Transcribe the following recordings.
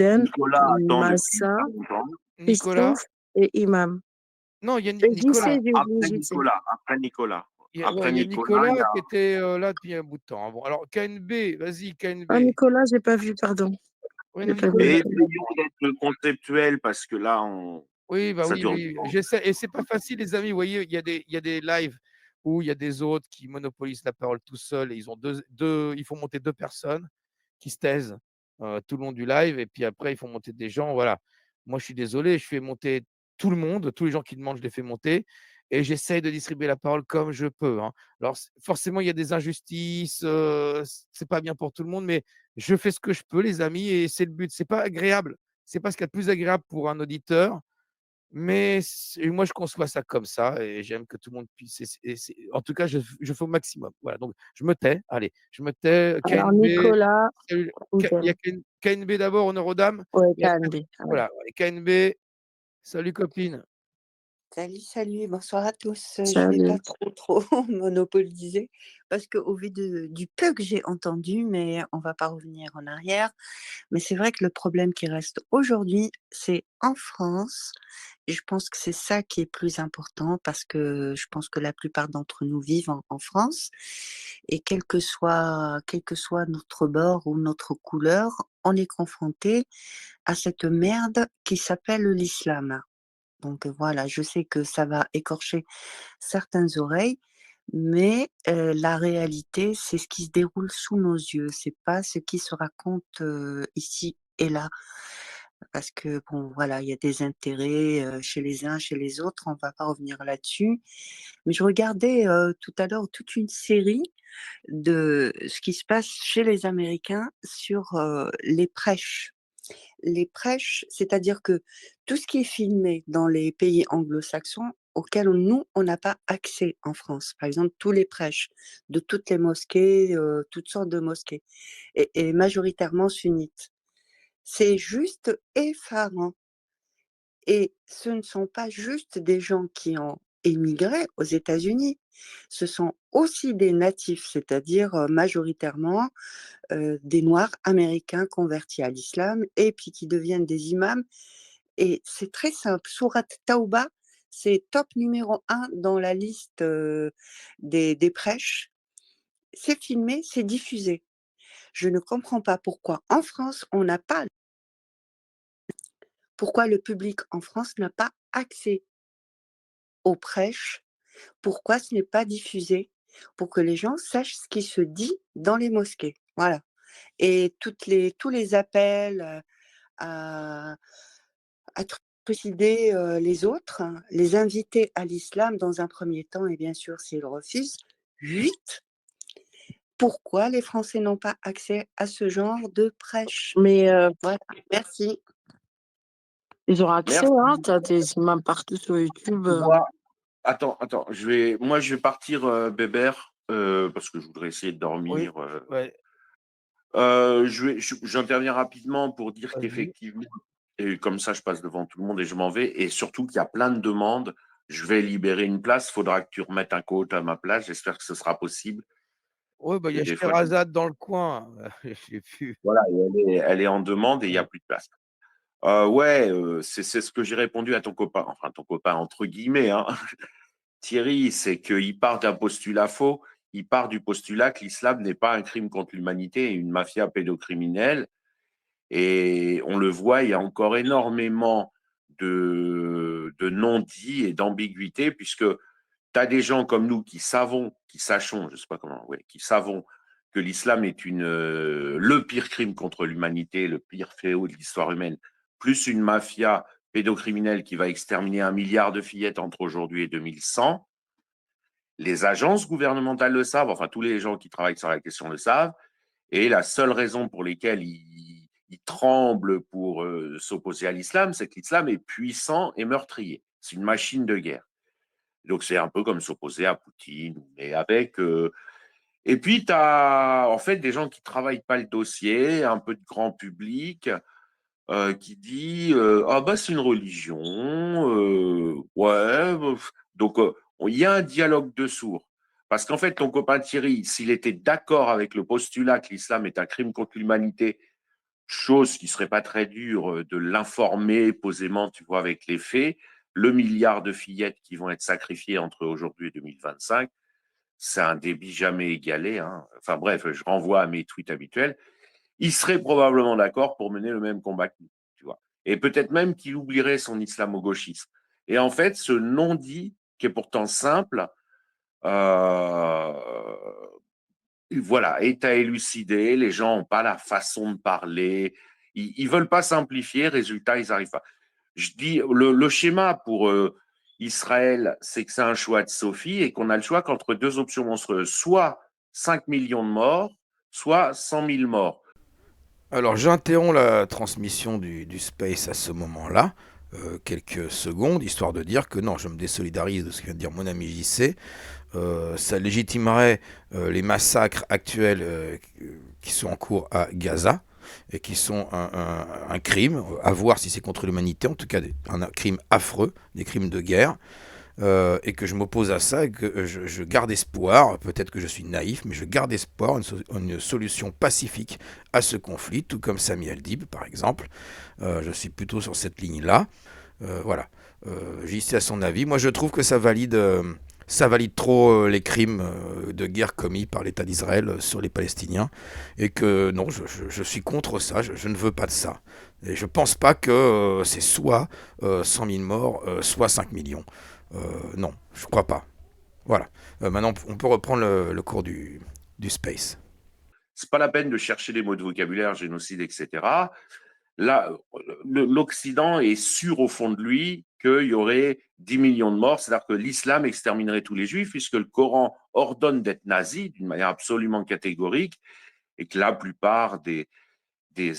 Nicolas attend depuis Massa, pas longtemps. Nicolas? Christophe et Imam. Non, il y a Et Nicolas. JC, j'ai oublié Après JC. Nicolas, après Nicolas. Il y a ouais, Après il y a Nicolas, il y Nicolas a qui était, là depuis un bout de temps, hein. Bon, alors KNB, vas-y Ah, KNB. Nicolas, j'ai pas vu, pardon. Ouais, J'ai non, pas vu et Nicolas. Nicolas. essayons d'être conceptuels parce que là, Oui, bah, ça oui, dure oui, longtemps. j'essaie et c'est pas facile les amis, vous voyez, il y a des lives où il y a des autres qui monopolisent la parole tout seuls et ils ont 2 il faut monter 2 personnes qui se taisent, tout le long du live et puis après, il faut monter des gens, voilà. Moi, je suis désolé, je fais monter tout le monde, tous les gens qui demandent, je les fais monter et j'essaye de distribuer la parole comme je peux, hein. Alors c forcément, il y a des injustices, c'est pas bien pour tout le monde, mais je fais ce que je peux les amis et c'est le but. C'est pas agréable, c'est pas ce qu'il y a de plus agréable pour un auditeur, mais moi, je conçois ça comme ça et j'aime que tout le monde puisse en tout cas, je fais au maximum. Voilà, donc je me tais, allez, je me tais. Alors, KNB, Nicolas, salut, il y a Nickel. KNB d'abord, honneur aux dames Ouais, et après KNB. Ouais. voilà, KNB, salut copine. Salut, salut, bonsoir à tous. Je vais pas Salut. trop monopoliser parce qu'au vu du peu que j'ai entendu, mais on va pas revenir en arrière. Mais c'est vrai que le problème qui reste aujourd'hui, c'est en France. Et je pense que c'est ça qui est plus important parce que je pense que la plupart d'entre nous vivent en France. Et quel que soit notre bord ou notre couleur, on est confronté à cette merde qui s'appelle l'islam. Donc voilà, je sais que ça va écorcher certaines oreilles, mais la réalité, c'est ce qui se déroule sous nos yeux, c'est pas ce qui se raconte, ici et là. Parce que bon, voilà, il y a des intérêts, chez les uns, chez les autres, on va pas revenir là-dessus. Mais je regardais, tout à l'heure toute une série de ce qui se passe chez les Américains sur, les prêches. Les prêches, c'est-à-dire que tout ce qui est filmé dans les pays anglo-saxons auxquels nous, on n'a pas accès en France. Par exemple, tous les prêches de toutes les mosquées, toutes sortes de mosquées et majoritairement sunnites. C'est juste effarant et ce ne sont pas juste des gens qui ont émigré aux États-Unis. Ce sont aussi des natifs, c'est-à-dire, majoritairement des Noirs américains convertis à l'islam et puis qui deviennent des imams. Et c'est très simple. Sourate Taouba, c'est top numéro un dans la liste des prêches. C'est filmé, c'est diffusé. Je ne comprends pas pourquoi en France, on n'a pas, pourquoi le public en France n'a pas accès aux prêches, pourquoi ce n'est pas diffusé, pour que les gens sachent ce qui se dit dans les mosquées. Voilà. Et tous les appels à trucider, les autres, hein, les inviter à l'islam dans un premier temps et bien sûr s'ils refusent, 8. Pourquoi les Français n'ont pas accès à ce genre de prêche? Mais Voilà, merci. ils ont accès, Merci. hein. Tu as des imams partout sur YouTube. Moi, attends, moi, je vais partir, Bébert, parce que je voudrais essayer de Oui, dormir. ouais, J'interviens rapidement pour dire vas-y. qu'effectivement, et comme ça, je passe devant tout le monde et je m'en vais. Et surtout qu'il y a plein de demandes. Je vais libérer une place. Il faudra que tu remettes un coach à ma place. J'espère que ce sera possible. Ouais, bah, il y Et a des fois, Sherazade dans le coin, j'ai vu. voilà, et elle est en demande et il n'y a Ouais. plus de place. Ouais, c'est ce que j'ai répondu à ton copain, enfin ton copain entre guillemets, hein. Thierry, c'est qu'il part d'un postulat faux. Il part du postulat que l'islam n'est pas un crime contre l'humanité et une mafia pédocriminelle. Et on le voit, il y a encore énormément de non-dits et d'ambiguïté, puisque tu as des gens comme nous qui sachons, je sais pas comment, ouais, qui savons que l'islam est le pire crime contre l'humanité, le pire fléau de l'histoire humaine, plus une mafia pédocriminelle qui va exterminer 1 milliard de fillettes entre aujourd'hui et 2100. Les agences gouvernementales le savent, enfin tous les gens qui travaillent sur la question le savent, et la seule raison pour laquelle ils tremblent pour s'opposer à l'islam, c'est que l'islam est puissant et meurtrier. C'est une machine de guerre. Donc c'est un peu comme s'opposer à Poutine, mais avec. Et puis tu as en fait des gens qui travaillent pas le dossier, un peu de grand public, qui dit ah bah c'est une religion, ouais. Donc il y a un dialogue de sourds. Parce qu'en fait, ton copain Thierry, s'il était d'accord avec le postulat que l'islam est un crime contre l'humanité, chose qui serait pas très dure de l'informer posément, tu vois, avec les faits. Le milliard de fillettes qui vont être sacrifiées entre aujourd'hui et 2025, c'est un débit jamais égalé, hein. Enfin bref, je renvoie à mes tweets habituels. Il serait probablement d'accord pour mener le même combat que nous, tu vois. Et peut-être même qu'il oublierait son islamo-gauchisme. Et en fait, ce non-dit, qui est pourtant simple, euh, voilà, est à élucider. Les gens n'ont pas la façon de parler. Ils veulent pas simplifier. Résultat, ils n'arrivent pas. Je dis, le schéma pour Israël, c'est que c'est un choix de Sophie et qu'on a le choix qu'entre deux options monstrueuses, soit 5 millions de morts, soit 100 000 morts. Alors, j'interromps la transmission du Space à ce moment-là, quelques secondes, histoire de dire que non, je me désolidarise de ce que vient de dire mon ami JC. Ça légitimerait les massacres actuels qui sont en cours à Gaza et qui sont un crime, à voir si c'est contre l'humanité, en tout cas un crime affreux, des crimes de guerre. Et que je m'oppose à ça et que je garde espoir, peut-être que je suis naïf, mais je garde espoir, une solution pacifique à ce conflit, tout comme Sami El-Dib par exemple. Je suis plutôt sur cette ligne-là. Voilà. JC a son avis. Moi je trouve que ça valide trop les crimes de guerre commis par l'État d'Israël sur les Palestiniens. Et que non, je suis contre ça, je ne veux pas de ça. Et je pense pas que c'est soit 100 000 morts, soit 5 millions. Non, je crois pas. Voilà. Maintenant, on peut reprendre le cours du Space. C'est pas la peine de chercher les mots de vocabulaire, génocide, etc. Là, l'Occident est sûr au fond de lui qu'il y aurait 10 millions de morts, c'est-à-dire que l'islam exterminerait tous les juifs, puisque le Coran ordonne d'être nazi d'une manière absolument catégorique, et que la plupart des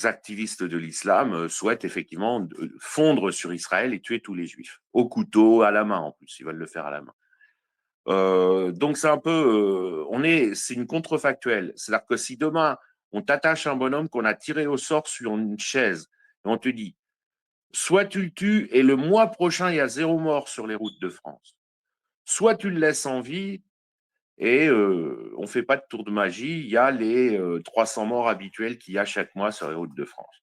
activistes de l'islam souhaitent effectivement fondre sur Israël et tuer tous les juifs, au couteau, à la main en plus, ils veulent le faire à la main. Donc c'est un peu, c'est une contrefactuelle. C'est-à-dire que si demain on t'attache un bonhomme qu'on a tiré au sort sur une chaise et on te dit, soit tu le tues et le mois prochain il y a 0 mort sur les routes de France, soit tu le laisses en vie et on fait pas de tour de magie, il y a les 300 morts habituels qu'il y a chaque mois sur les routes de France.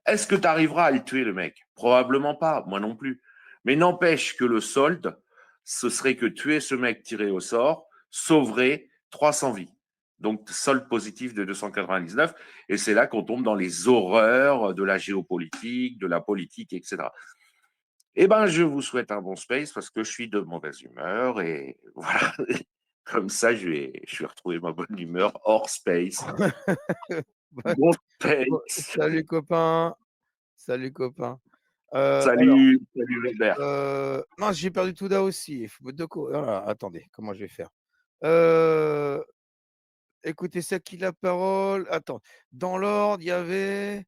Est-ce que tu arriveras à le tuer, le mec? Probablement pas, moi non plus. Mais n'empêche que le solde, ce serait que tuer ce mec tiré au sort sauverait 300 vies. Donc, solde positif de 299. Et c'est là qu'on tombe dans les horreurs de la géopolitique, de la politique, etc. Eh bien, je vous souhaite un bon space parce que je suis de mauvaise humeur. Et voilà. Comme ça, je vais retrouver ma bonne humeur hors space. Bon space. Salut copain. Salut copain. Salut Robert. Non, j'ai perdu Touda aussi. Il faut mettre de voilà, attendez, comment je vais faire écoutez, c'est qui la parole? Attends, dans l'ordre, il y avait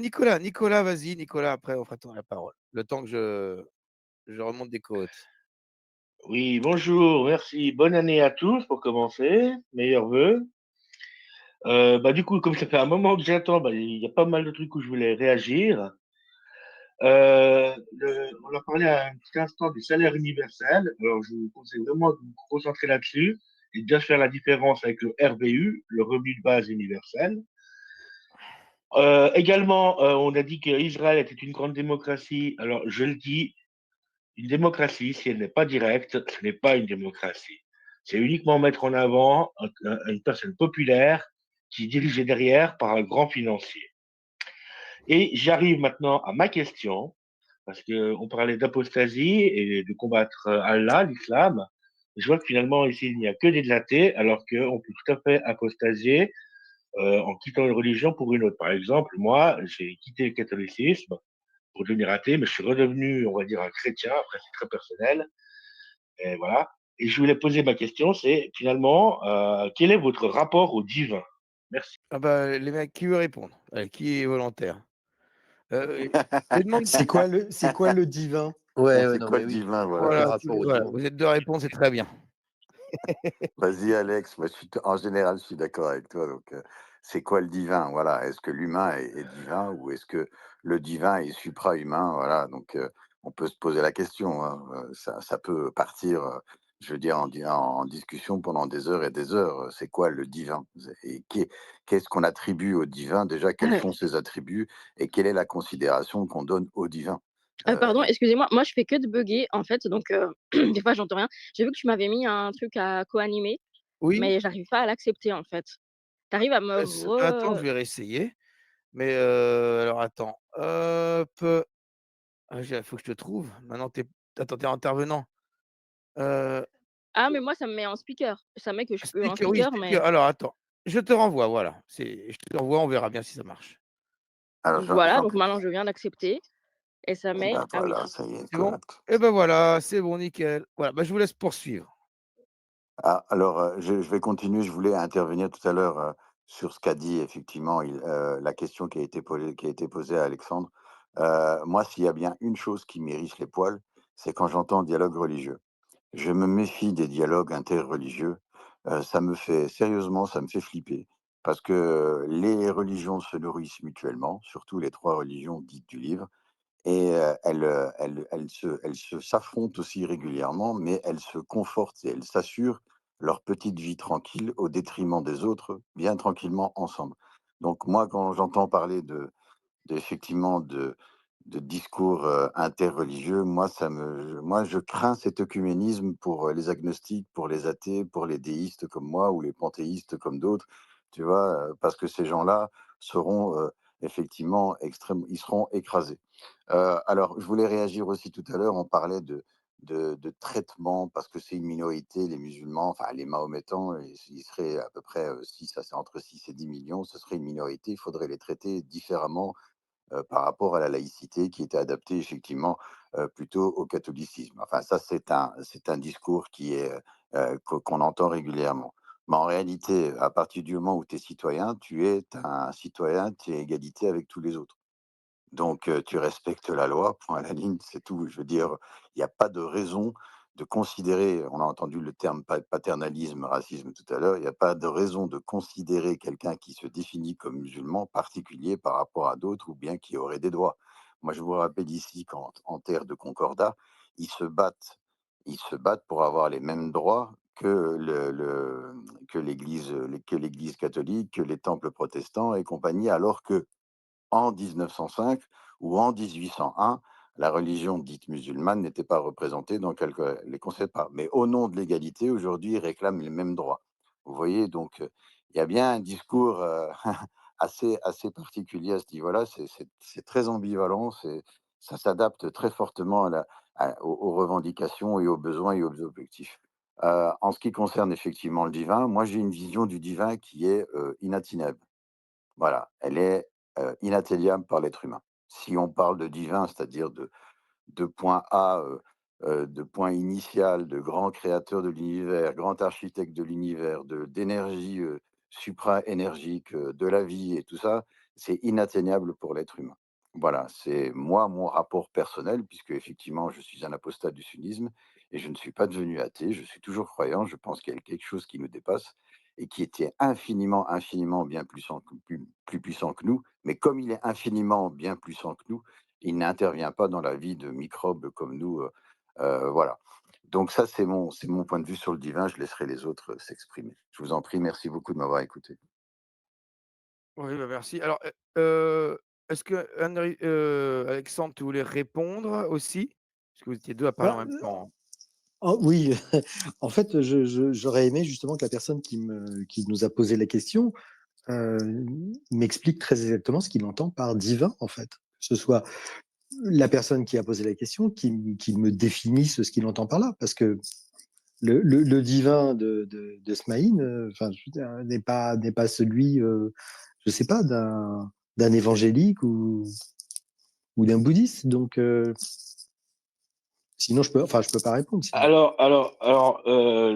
Nicolas. Nicolas, vas-y, Nicolas, après on fera ton la parole. Le temps que je remonte des côtes. Oui, bonjour, merci. Bonne année à tous pour commencer. Meilleurs vœux. Du coup, comme ça fait un moment que j'attends, il y a pas mal de trucs où je voulais réagir. On a parlé à un petit instant du salaire universel. Alors, je vous conseille vraiment de vous concentrer là-dessus et de bien faire la différence avec le RBU, le revenu de base universel. Également, on a dit qu'Israël était une grande démocratie. Alors, je le dis, une démocratie, si elle n'est pas directe, ce n'est pas une démocratie. C'est uniquement mettre en avant une personne populaire qui est dirigée derrière par un grand financier. Et j'arrive maintenant à ma question, parce qu'on parlait d'apostasie et de combattre Allah, l'islam. Je vois que finalement, ici, il n'y a que des athées, alors qu'on peut tout à fait apostasier en quittant une religion pour une autre. Par exemple, moi, j'ai quitté le catholicisme pour devenir athée, mais je suis redevenu, on va dire, un chrétien. Après, c'est très personnel. Et voilà. Et je voulais poser ma question, c'est finalement, quel est votre rapport au divin? Merci. Ah bah, les mecs, qui veut répondre? Qui est volontaire? Je demande C'est quoi le divin? Ouais, C'est non, quoi mais le oui. divin, voilà. voilà, rapport au voilà, divin. vous êtes 2 à répondre, c'est très bien. Vas-y, Alex. Moi, en général, je suis d'accord avec toi. Donc, c'est quoi le divin? Voilà. Est-ce que l'humain est divin ou est-ce que le divin est supra-humain? Voilà. Donc, on peut se poser la question, hein. Ça peut partir je veux dire, en discussion pendant des heures et des heures. C'est quoi le divin? Et qu'est-ce qu'on attribue au divin? Déjà, quels sont ses attributs et quelle est la considération qu'on donne au divin? Pardon, excusez-moi, moi je fais que de bugger en fait, donc des fois j'entends rien. J'ai vu que tu m'avais mis un truc à co-animer, Oui, mais j'arrive pas à l'accepter en fait. Tu arrives à me attends, je re vais réessayer. Mais alors attends, hop, faut que je te trouve. Maintenant tu attends, tu intervenant. Heu, ah mais moi ça me met en speaker. Ça met que je peux en speaker, oui, speaker, mais speaker. Alors attends, je te renvoie, voilà. Je te renvoie, on verra bien si ça marche. Alors, voilà, donc maintenant je viens d'accepter et ça et met ben ah oui. voilà, ça y est, C'est bon? correct. Et ben voilà, c'est bon, nickel. Voilà, bah, je vous laisse poursuivre. Ah, alors, je vais continuer. Je voulais intervenir tout à l'heure, sur ce qu'a dit effectivement la question qui a été posée à Alexandre. Moi, s'il y a bien une chose qui m'hérisse les poils, c'est quand j'entends dialogue religieux. Je me méfie des dialogues interreligieux. Ça me fait flipper parce que les religions se nourrissent mutuellement, surtout les 3 religions dites du livre. Et elles s'affrontent aussi régulièrement, mais elles se confortent et elles s'assurent leur petite vie tranquille au détriment des autres, bien tranquillement ensemble. Donc moi, quand j'entends parler effectivement de discours, interreligieux, moi je crains cet œcuménisme pour, les agnostiques, pour les athées, pour les déistes comme moi ou les panthéistes comme d'autres, tu vois? Parce que ces gens-là seront, effectivement ils seront écrasés. Alors je voulais réagir aussi tout à l'heure, on parlait de traitement parce que c'est une minorité, les musulmans, enfin les mahométans, ils seraient à peu près, 6 à c'est entre 6 et 10 millions, ce serait une minorité, il faudrait les traiter différemment par rapport à la laïcité qui était adaptée effectivement plutôt au catholicisme. Enfin, ça, c'est un discours qui est, qu'on entend régulièrement. Mais en réalité, à partir du moment où tu es citoyen, tu es un citoyen, tu es égalité avec tous les autres. Donc, tu respectes la loi, point à la ligne, c'est tout. Je veux dire, il n'y a pas de raison de considérer, on a entendu le terme paternalisme, racisme tout à l'heure, il n'y a pas de raison de considérer quelqu'un qui se définit comme musulman particulier par rapport à d'autres ou bien qui aurait des droits. Moi, je vous rappelle ici qu'en terre de concordat, ils se battent, ils se battent pour avoir les mêmes droits que que l'Église catholique, que les temples protestants et compagnie, alors que en 1905 ou en 1801, la religion dite musulmane n'était pas représentée, donc elle ne les concède pas. Mais au nom de l'égalité, aujourd'hui, ils réclament les mêmes droits. Vous voyez, donc il y a bien un discours assez particulier à ce niveau-là. C'est très ambivalent, ça s'adapte très fortement aux revendications et aux besoins et aux objectifs. En ce qui concerne effectivement le divin, moi j'ai une vision du divin qui est inatteignable. Voilà, elle est, inatteignable par l'être humain. Si on parle de divin, c'est-à-dire de point A, de point initial, de grand créateur de l'univers, grand architecte de l'univers, d'énergie, supra-énergique, de la vie et tout ça, c'est inatteignable pour l'être humain. Voilà, c'est moi, mon rapport personnel, puisque effectivement je suis un apostat du sunnisme et je ne suis pas devenu athée, je suis toujours croyant, je pense qu'il y a quelque chose qui nous dépasse et qui était infiniment, infiniment bien plus puissant que nous, mais comme il est infiniment bien plus puissant que nous, il n'intervient pas dans la vie de microbes comme nous, voilà. Donc ça, c'est mon point de vue sur le divin, je laisserai les autres, s'exprimer. Je vous en prie, merci beaucoup de m'avoir écouté. Oui, bah, merci. Alors, est-ce que Alexandre, tu voulais répondre aussi? Parce que vous étiez 2 à parler en Bah, même temps, hein. oh oui, en fait, j'aurais aimé justement que la personne qui nous a posé la question, m'explique très exactement ce qu'il entend par divin, en fait. Que ce soit la personne qui a posé la question qui me définisse ce qu'il entend par là. Parce que le divin de Smaïn, enfin, je veux dire, n'est pas celui, je sais pas, d'un évangélique ou d'un bouddhiste. Donc, sinon, je peux pas répondre. Sinon.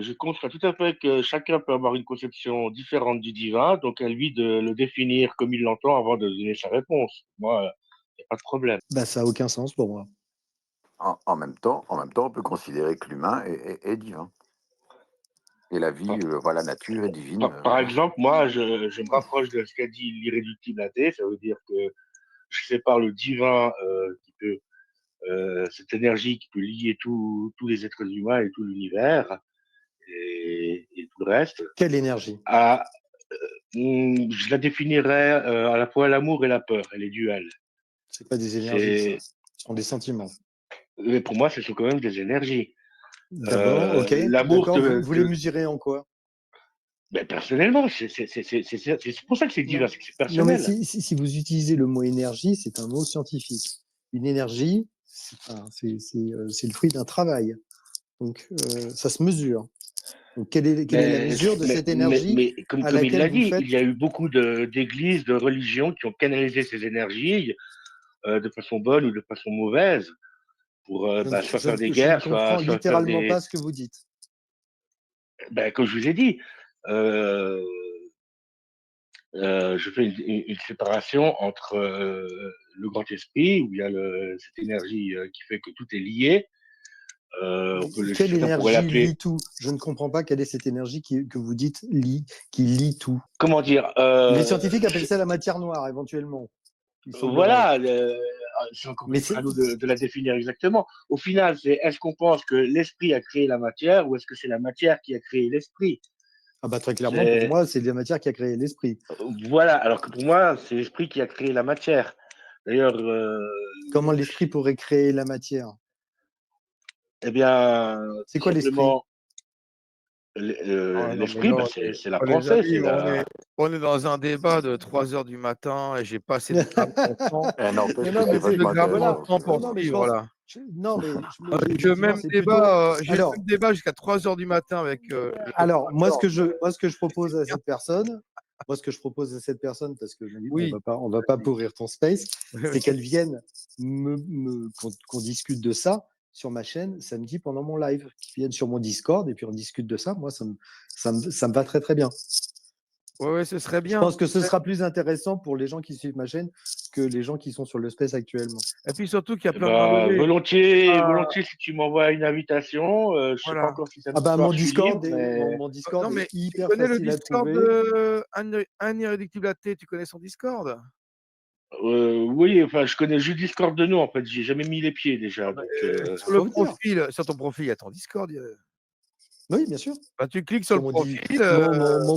Je conçois tout à fait que chacun peut avoir une conception différente du divin, donc à lui de le définir comme il l'entend avant de donner sa réponse. Moi, il n'y a pas de problème. Bah, ça a aucun sens pour moi. En même temps, on peut considérer que l'humain est divin et la vie, Par, voilà, la nature est divine, par voilà. exemple, moi, je me rapproche de ce qu'a dit l'irréductible athée, ça veut dire que je sépare le divin qui peut cette énergie qui peut lier tous les êtres humains et tout l'univers, et tout le reste, Quelle énergie? je la définirais à la fois l'amour et la peur, elle est duale. C'est pas des énergies, ça. C'est, Ce sont des sentiments. mais pour moi, ce sont quand même des énergies. D'abord, ok, L'amour d'accord. Vous les mesurez en quoi? ben, personnellement, c'est pour ça que c'est divers, c'est que c'est Non, mais personnel. si vous utilisez le mot énergie, c'est un mot scientifique. Une énergie, c'est le fruit d'un travail. Donc, ça se mesure. Donc, quelle est la mesure de cette énergie mais comme à il laquelle l'a vous dit, faites... il y a eu beaucoup d'églises, de religions qui ont canalisé ces énergies de façon bonne ou de façon mauvaise pour soit faire des je ne guerres, comprends soit faire littéralement des... pas ce que vous dites. Ben, comme je vous ai dit, je fais une séparation entre le grand esprit, où il y a cette énergie qui fait que tout est lié. Quelle Certains pourraient énergie l'appeler... lie tout? Je ne comprends pas quelle est cette énergie que vous dites qui lie tout. Comment dire Les scientifiques appellent ça la matière noire, éventuellement. Voilà, c'est encore à nous de la définir exactement. Au final, c'est est-ce qu'on pense que l'esprit a créé la matière ou est-ce que c'est la matière qui a créé l'esprit? Ah bah très clairement, pour moi, c'est la matière qui a créé l'esprit. Voilà, alors que pour moi, c'est l'esprit qui a créé la matière. D'ailleurs... Comment l'esprit pourrait créer la matière? Eh bien, c'est quoi l'esprit? L'esprit, bah, c'est la Oh, les pensée. amis, on est dans un débat de 3 heures du matin et j'ai passé de grave mon temps. N'empêche que Non, c'est mais vachement de grave mon intéressant. temps pour non, mais je suivre, pense... là. Non, mais J'ai le même débat, jusqu'à 3 heures du matin avec. Alors, moi, ce que je propose à cette personne, parce que on va pas pourrir ton space, c'est qu'elle vienne qu'on discute de ça sur ma chaîne samedi pendant mon live, qu'ils viennent sur mon Discord et puis on discute de ça. Moi, ça me va très très bien. Ouais, ce serait bien. Je pense que ce sera plus intéressant pour les gens qui suivent ma chaîne que les gens qui sont sur le space actuellement. Et puis surtout qu'il y a plein de randonnées. Volontiers, si tu m'envoies une invitation. Je sais pas encore si ça mon Discord, mon Discord non, mais est hyper tu connais facile le à Discord trouver. de Anne Irréductible AT, tu connais son Discord? Oui, enfin, je connais juste Discord de nous, en fait. J'ai jamais mis les pieds déjà. Sur ton profil, il y a ton Discord. Oui, bien sûr. Bah, tu cliques sur le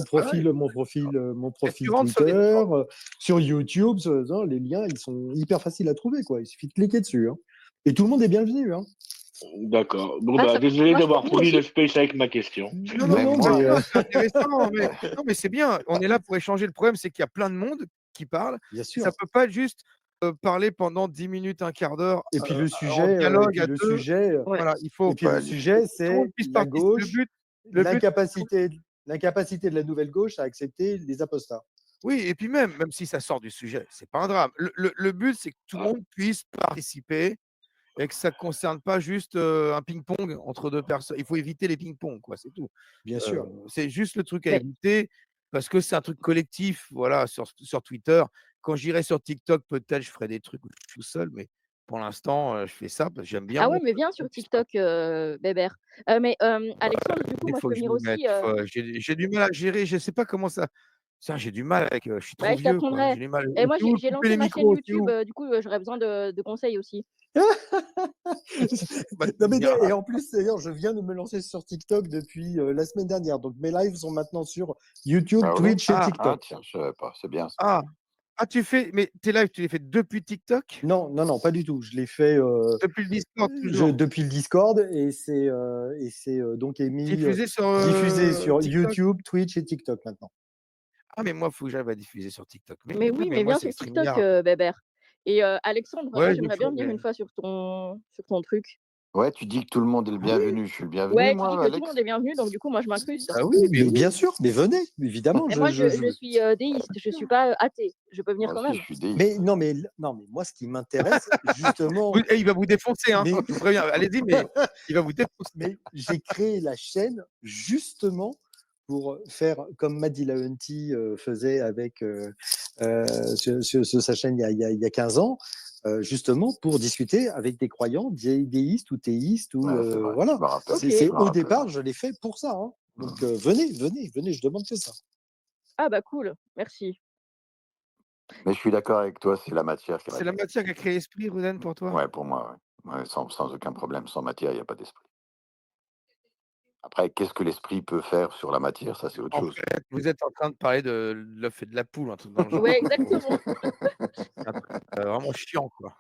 profil. Mon profil rentres sur Twitter, sur YouTube, les liens, ils sont hyper faciles à trouver, quoi. Il suffit de cliquer dessus. Hein. Et tout le monde est bienvenu. Hein. D'accord. Bon, désolé d'avoir pourri le space avec ma question. Non, c'est intéressant. Mais c'est bien. On est là pour échanger. Le problème, c'est qu'il y a plein de monde qui parle. Bien sûr. Ça peut pas être juste parler pendant 10 minutes, un quart d'heure. Et puis le sujet, en dialogue à deux. Voilà, il faut. Et puis le sujet, c'est la gauche, l'incapacité de la nouvelle gauche à accepter les apostats. Oui, et puis même si ça sort du sujet, c'est pas un drame. Le but, c'est que tout le monde puisse participer et que ça ne concerne pas juste un ping-pong entre deux personnes. Il faut éviter les ping-pong, quoi, c'est tout. Bien sûr. C'est juste le truc à éviter parce que c'est un truc collectif, voilà, sur Twitter. Quand j'irai sur TikTok, peut-être je ferai des trucs où je suis tout seul, mais pour l'instant, je fais ça parce que j'aime bien. Ah ouais, mais viens sur TikTok, Bébert. Mais Alexandre, du coup, Il moi, faut je que peux je venir m'y mette. aussi. J'ai du mal à gérer. Je sais pas comment ça. Ça, j'ai du mal avec. Je suis trop Je vieux, quoi. t'apprendrai. J'ai du mal. Et moi, C'est où j'ai couper les lancé ma chaîne micros, c'est YouTube, où? du coup, j'aurais besoin de conseils aussi. Non, mais, et en plus, d'ailleurs, je viens de me lancer sur TikTok depuis la semaine dernière. Donc, mes lives sont maintenant sur YouTube, Twitch et TikTok. Ah, tiens, je savais pas. C'est bien ça. Mais tes lives, tu les fais depuis TikTok? Non, pas du tout. Je l'ai fait depuis le Discord, toujours. Depuis le Discord et c'est donc diffusé sur TikTok. YouTube, Twitch et TikTok maintenant. Ah, mais moi, il faut que j'arrive à diffuser sur TikTok. Mais oui, mais viens sur TikTok, Bébert. Et Alexandre, moi, j'aimerais bien venir une fois sur ton truc. Ouais, tu dis que tout le monde est le bienvenu. Je suis le bienvenu, Ouais, moi, tu dis que Alex. tout le monde est bienvenu, donc du coup, moi, je m'incruste. Ah oui, mais bien sûr, mais venez, évidemment. Mais moi, je suis déiste, je suis pas athée. Je peux venir quand même. Je suis déiste. Mais non, mais moi, ce qui m'intéresse, justement. Il va vous défoncer, hein. Je vous préviens. Allez-y, mais il va vous défoncer. Mais j'ai créé la chaîne justement pour faire comme Maddy Launty faisait avec sur sa chaîne il y a 15 ans. Justement pour discuter avec des croyants, déistes ou théistes ou voilà. Au départ, je l'ai fait pour ça. Hein. Donc venez, je demande que ça. Ah bah cool, merci. Mais je suis d'accord avec toi, c'est la matière. C'est la matière qui a créé l'esprit, Rudan, pour toi? Ouais, pour moi, ouais. Ouais, sans aucun problème. Sans matière, il n'y a pas d'esprit. Après, qu'est-ce que l'esprit peut faire sur la matière? Ça, c'est autre En chose. fait, vous êtes en train de parler de l'œuf et de la poule, un truc dans le genre. Ouais, exactement. Un truc, vraiment chiant, quoi.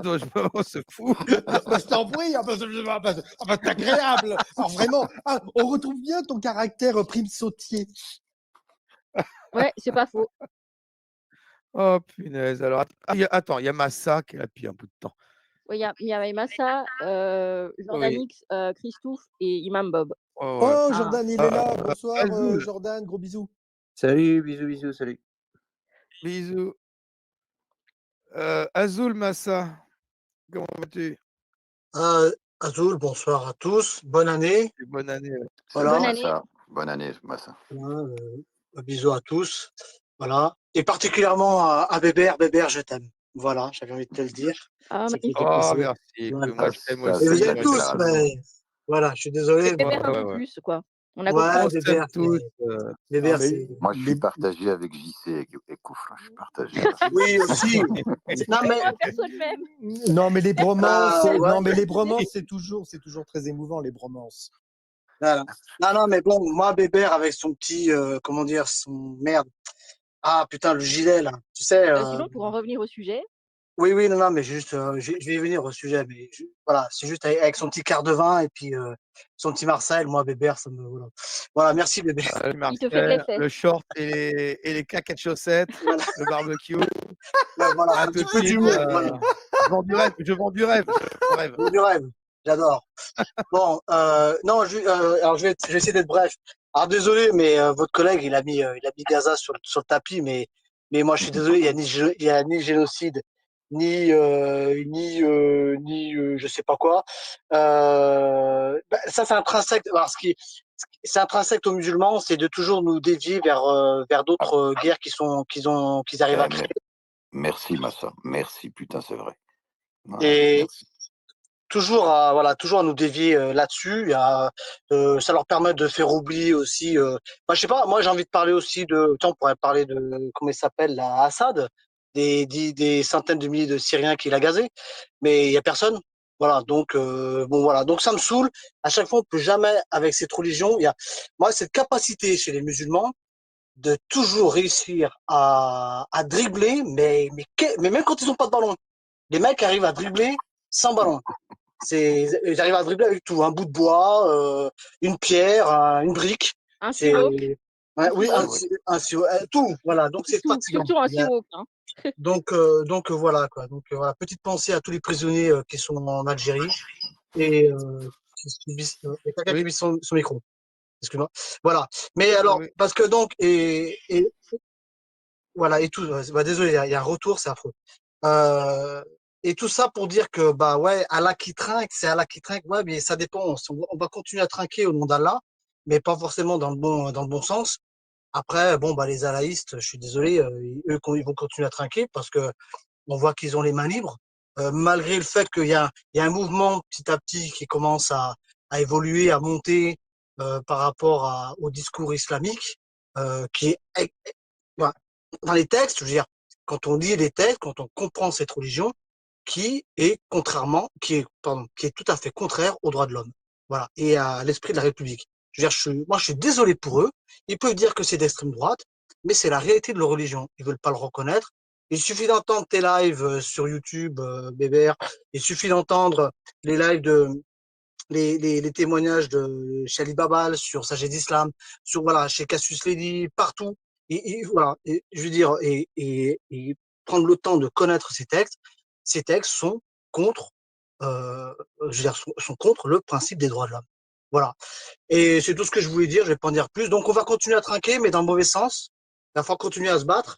Donc je me on se fout. Ah bah, je t'en prie, c'est agréable. Alors vraiment, on retrouve bien ton caractère prime sautier. Ouais, c'est pas faux. Oh punaise, alors attends, il y a Massa qui est là depuis un bout de temps. Ouais, il y a Massa, Jordan Oui. X, Christophe et Imam Bob. Oh, ouais. Oh, Ah. Jordan, il est là. Bonsoir, Azul. Jordan. Gros bisous. Salut, bisous, bisous, salut. Bisous. Azul Massa, comment vas-tu? Azul, bonsoir à tous. Bonne année. Et bonne année. Salut, Bonne Voilà. année. Massa. Bonne année, Massa. Bisous à tous. Voilà. Et particulièrement à Bébert. Bébert, je t'aime. Voilà, j'avais envie de te le dire. Ah, Ça fait magnifique. Oh plaisir. merci, Voilà. moi je t'aime Ça, Et aussi, vous c'est êtes une moi je tous, déclaration. mais voilà, je suis C'est désolé. Bébert Mais... un peu ouais. plus, quoi. On a Ouais, compris. On s'aime Bébert, tous. Bébert, mais c'est. Moi, je suis les- partagé avec JC et Koufle. Je suis partagé. Là. Oui, aussi. Non, mais. Moi, personne m'aime. Non, mais les bromances, ouais. non, mais les bromances, c'est toujours très émouvant, les bromances. Voilà. Non, mais bon, moi, Bébert, avec son petit, comment dire, son merde. Ah, putain, le gilet, là. Tu sais. Sinon, pour en revenir au sujet, Oui, non, mais juste, je vais y venir au sujet, mais voilà, c'est juste avec son petit quart de vin et puis son petit Marcel, moi, Bébert, ça me. Voilà, voilà merci, Bébert. il te fait de l'effet. Le short et les claquettes chaussettes, Voilà, le barbecue. voilà, À un tout petit de peu suite. d'humour, voilà. Je vends du rêve, je vends du rêve. Du rêve, j'adore. Bon, non, alors je vais essayer d'être bref. Alors désolé, mais votre collègue, il a mis Gaza sur le tapis, mais moi, je suis désolé, il y a ni génocide, ni je sais pas quoi. Ça, c'est intrinsèque. Alors, c'est intrinsèque aux musulmans, c'est de toujours nous dévier vers d'autres guerres qu'ils arrivent à créer. Merci, Massa. Merci, putain, c'est vrai. Voilà, Et merci. toujours à nous dévier là-dessus. Ça leur permet de faire oublier aussi. Je sais pas. Moi, j'ai envie de parler aussi de. Tiens, on pourrait parler de comment il s'appelle, là, Assad, des centaines de milliers de Syriens qu'il a gazés, mais il y a personne. Voilà. Donc bon, voilà. Donc ça me saoule. À chaque fois, on peut jamais avec cette religion. Il y a moi cette capacité chez les musulmans de toujours réussir à dribbler, mais même quand ils ont pas de ballon, les mecs arrivent à dribbler sans ballon. J'arrive à dribbler avec tout, un bout de bois, une pierre, une brique. Un C'est, siroc. ouais, oui, Ah, ouais. tout, voilà. Donc c'est Tout, fatigant. surtout un siroc. Hein. Donc voilà quoi. Donc voilà, petite pensée à tous les prisonniers qui sont en Algérie et qui subissent. Il y a quelqu'un qui Oui. met son micro. Excuse-moi. Voilà. Mais alors, Oui. parce que donc voilà et tout. Désolé, il y a un retour, c'est affreux. Euh, et tout ça pour dire que bah ouais, Allah qui trinque, c'est Allah qui trinque. Ouais, mais ça dépend. On va continuer à trinquer au nom d'Allah, mais pas forcément dans le bon sens. Après, bon bah les alaïstes, je suis désolé, eux ils vont continuer à trinquer parce que on voit qu'ils ont les mains libres, malgré le fait qu'il y a un mouvement petit à petit qui commence à évoluer, à monter par rapport au discours islamique, qui est voilà. Dans les textes, je veux dire, quand on lit les textes, quand on comprend cette religion, qui est tout à fait contraire aux droits de l'homme, voilà, et à l'esprit de la République. Je veux dire, moi, je suis désolé pour eux. Ils peuvent dire que c'est d'extrême droite, mais c'est la réalité de leur religion. Ils veulent pas le reconnaître. Il suffit d'entendre tes lives sur YouTube, Bébert. Il suffit d'entendre les lives les témoignages de chez Ali Babal sur Sagesse d'Islam, sur voilà, chez Cassius Ledy, partout. Voilà, et, je veux dire, et prendre le temps de connaître ces textes sont contre, je veux dire, sont contre le principe des droits de l'homme. Voilà. Et c'est tout ce que je voulais dire, je vais pas en dire plus. Donc on va continuer à trinquer, mais dans le mauvais sens. Il va falloir continuer à se battre,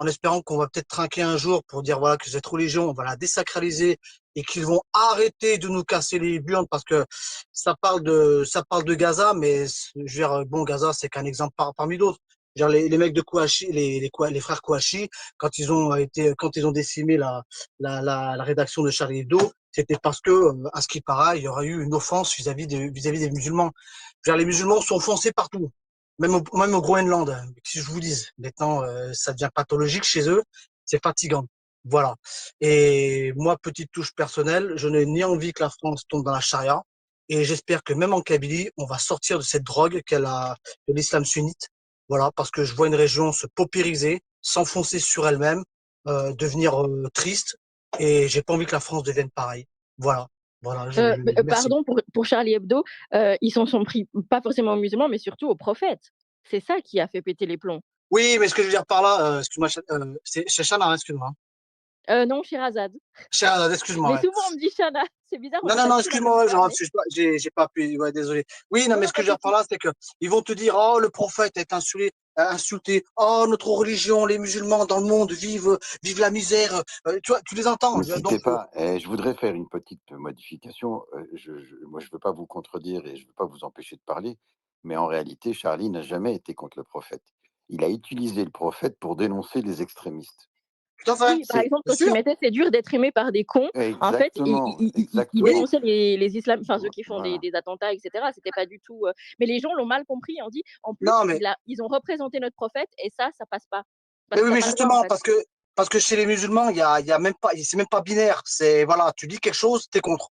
en espérant qu'on va peut-être trinquer un jour pour dire voilà que cette religion, on va la désacraliser et qu'ils vont arrêter de nous casser les burnes parce que ça parle de Gaza, mais je veux dire, bon, Gaza, c'est qu'un exemple parmi d'autres. Genre les mecs de Kouachi, les frères Kouachi, quand ils ont décimé la rédaction de Charlie Hebdo, c'était parce que, à ce qui paraît, il y aurait eu une offense vis-à-vis des musulmans. Je veux dire, les musulmans sont foncés partout, même au Groenland. Si je vous dis, maintenant, ça devient pathologique chez eux, c'est fatigant. Voilà. Et moi, petite touche personnelle, je n'ai ni envie que la France tombe dans la charia, Et j'espère que même en Kabylie, on va sortir de cette drogue de l'islam sunnite. Voilà, parce que je vois une région se paupériser, s'enfoncer sur elle-même, devenir triste. Et j'ai pas envie que la France devienne pareille. Voilà. Voilà, merci. Pardon pour Charlie Hebdo, ils s'en sont pris pas forcément aux musulmans, mais surtout aux prophètes. C'est ça qui a fait péter les plombs. Oui, mais ce que je veux dire par là, excuse-moi, c'est Chana, excuse-moi. Non, Sherazade. Chana, excuse-moi. Mais Ouais. souvent on me dit Chana, c'est bizarre. Non, non, non, excuse-moi, ouais, genre, j'ai pas appuyé, ouais, désolé. Oui, non, mais ce que je veux dire par là, c'est que ils vont te dire, oh, le prophète est insulté, oh, notre religion, les musulmans dans le monde vivent la misère. Tu vois, tu les entends. Ne citez Donc, pas. Je voudrais faire une petite modification. Moi, je ne veux pas vous contredire et je ne veux pas vous empêcher de parler, mais en réalité, Charlie n'a jamais été contre le prophète. Il a utilisé le prophète pour dénoncer les extrémistes. tout à fait. Oui, par exemple, quand il mettait c'est dur d'être aimé par des cons, en fait, il Exactement. dénonçait les islams, enfin ceux qui font Voilà. des attentats, etc. C'était pas du tout. Mais les gens l'ont mal compris. On dit, en plus, Non, mais- ils ont représenté notre prophète et ça passe pas. Mais oui, qu'il y a mais pas le droit, justement, en fait. parce que chez les musulmans, il y a même pas, c'est même pas binaire. C'est, voilà, tu dis quelque chose, t'es contre.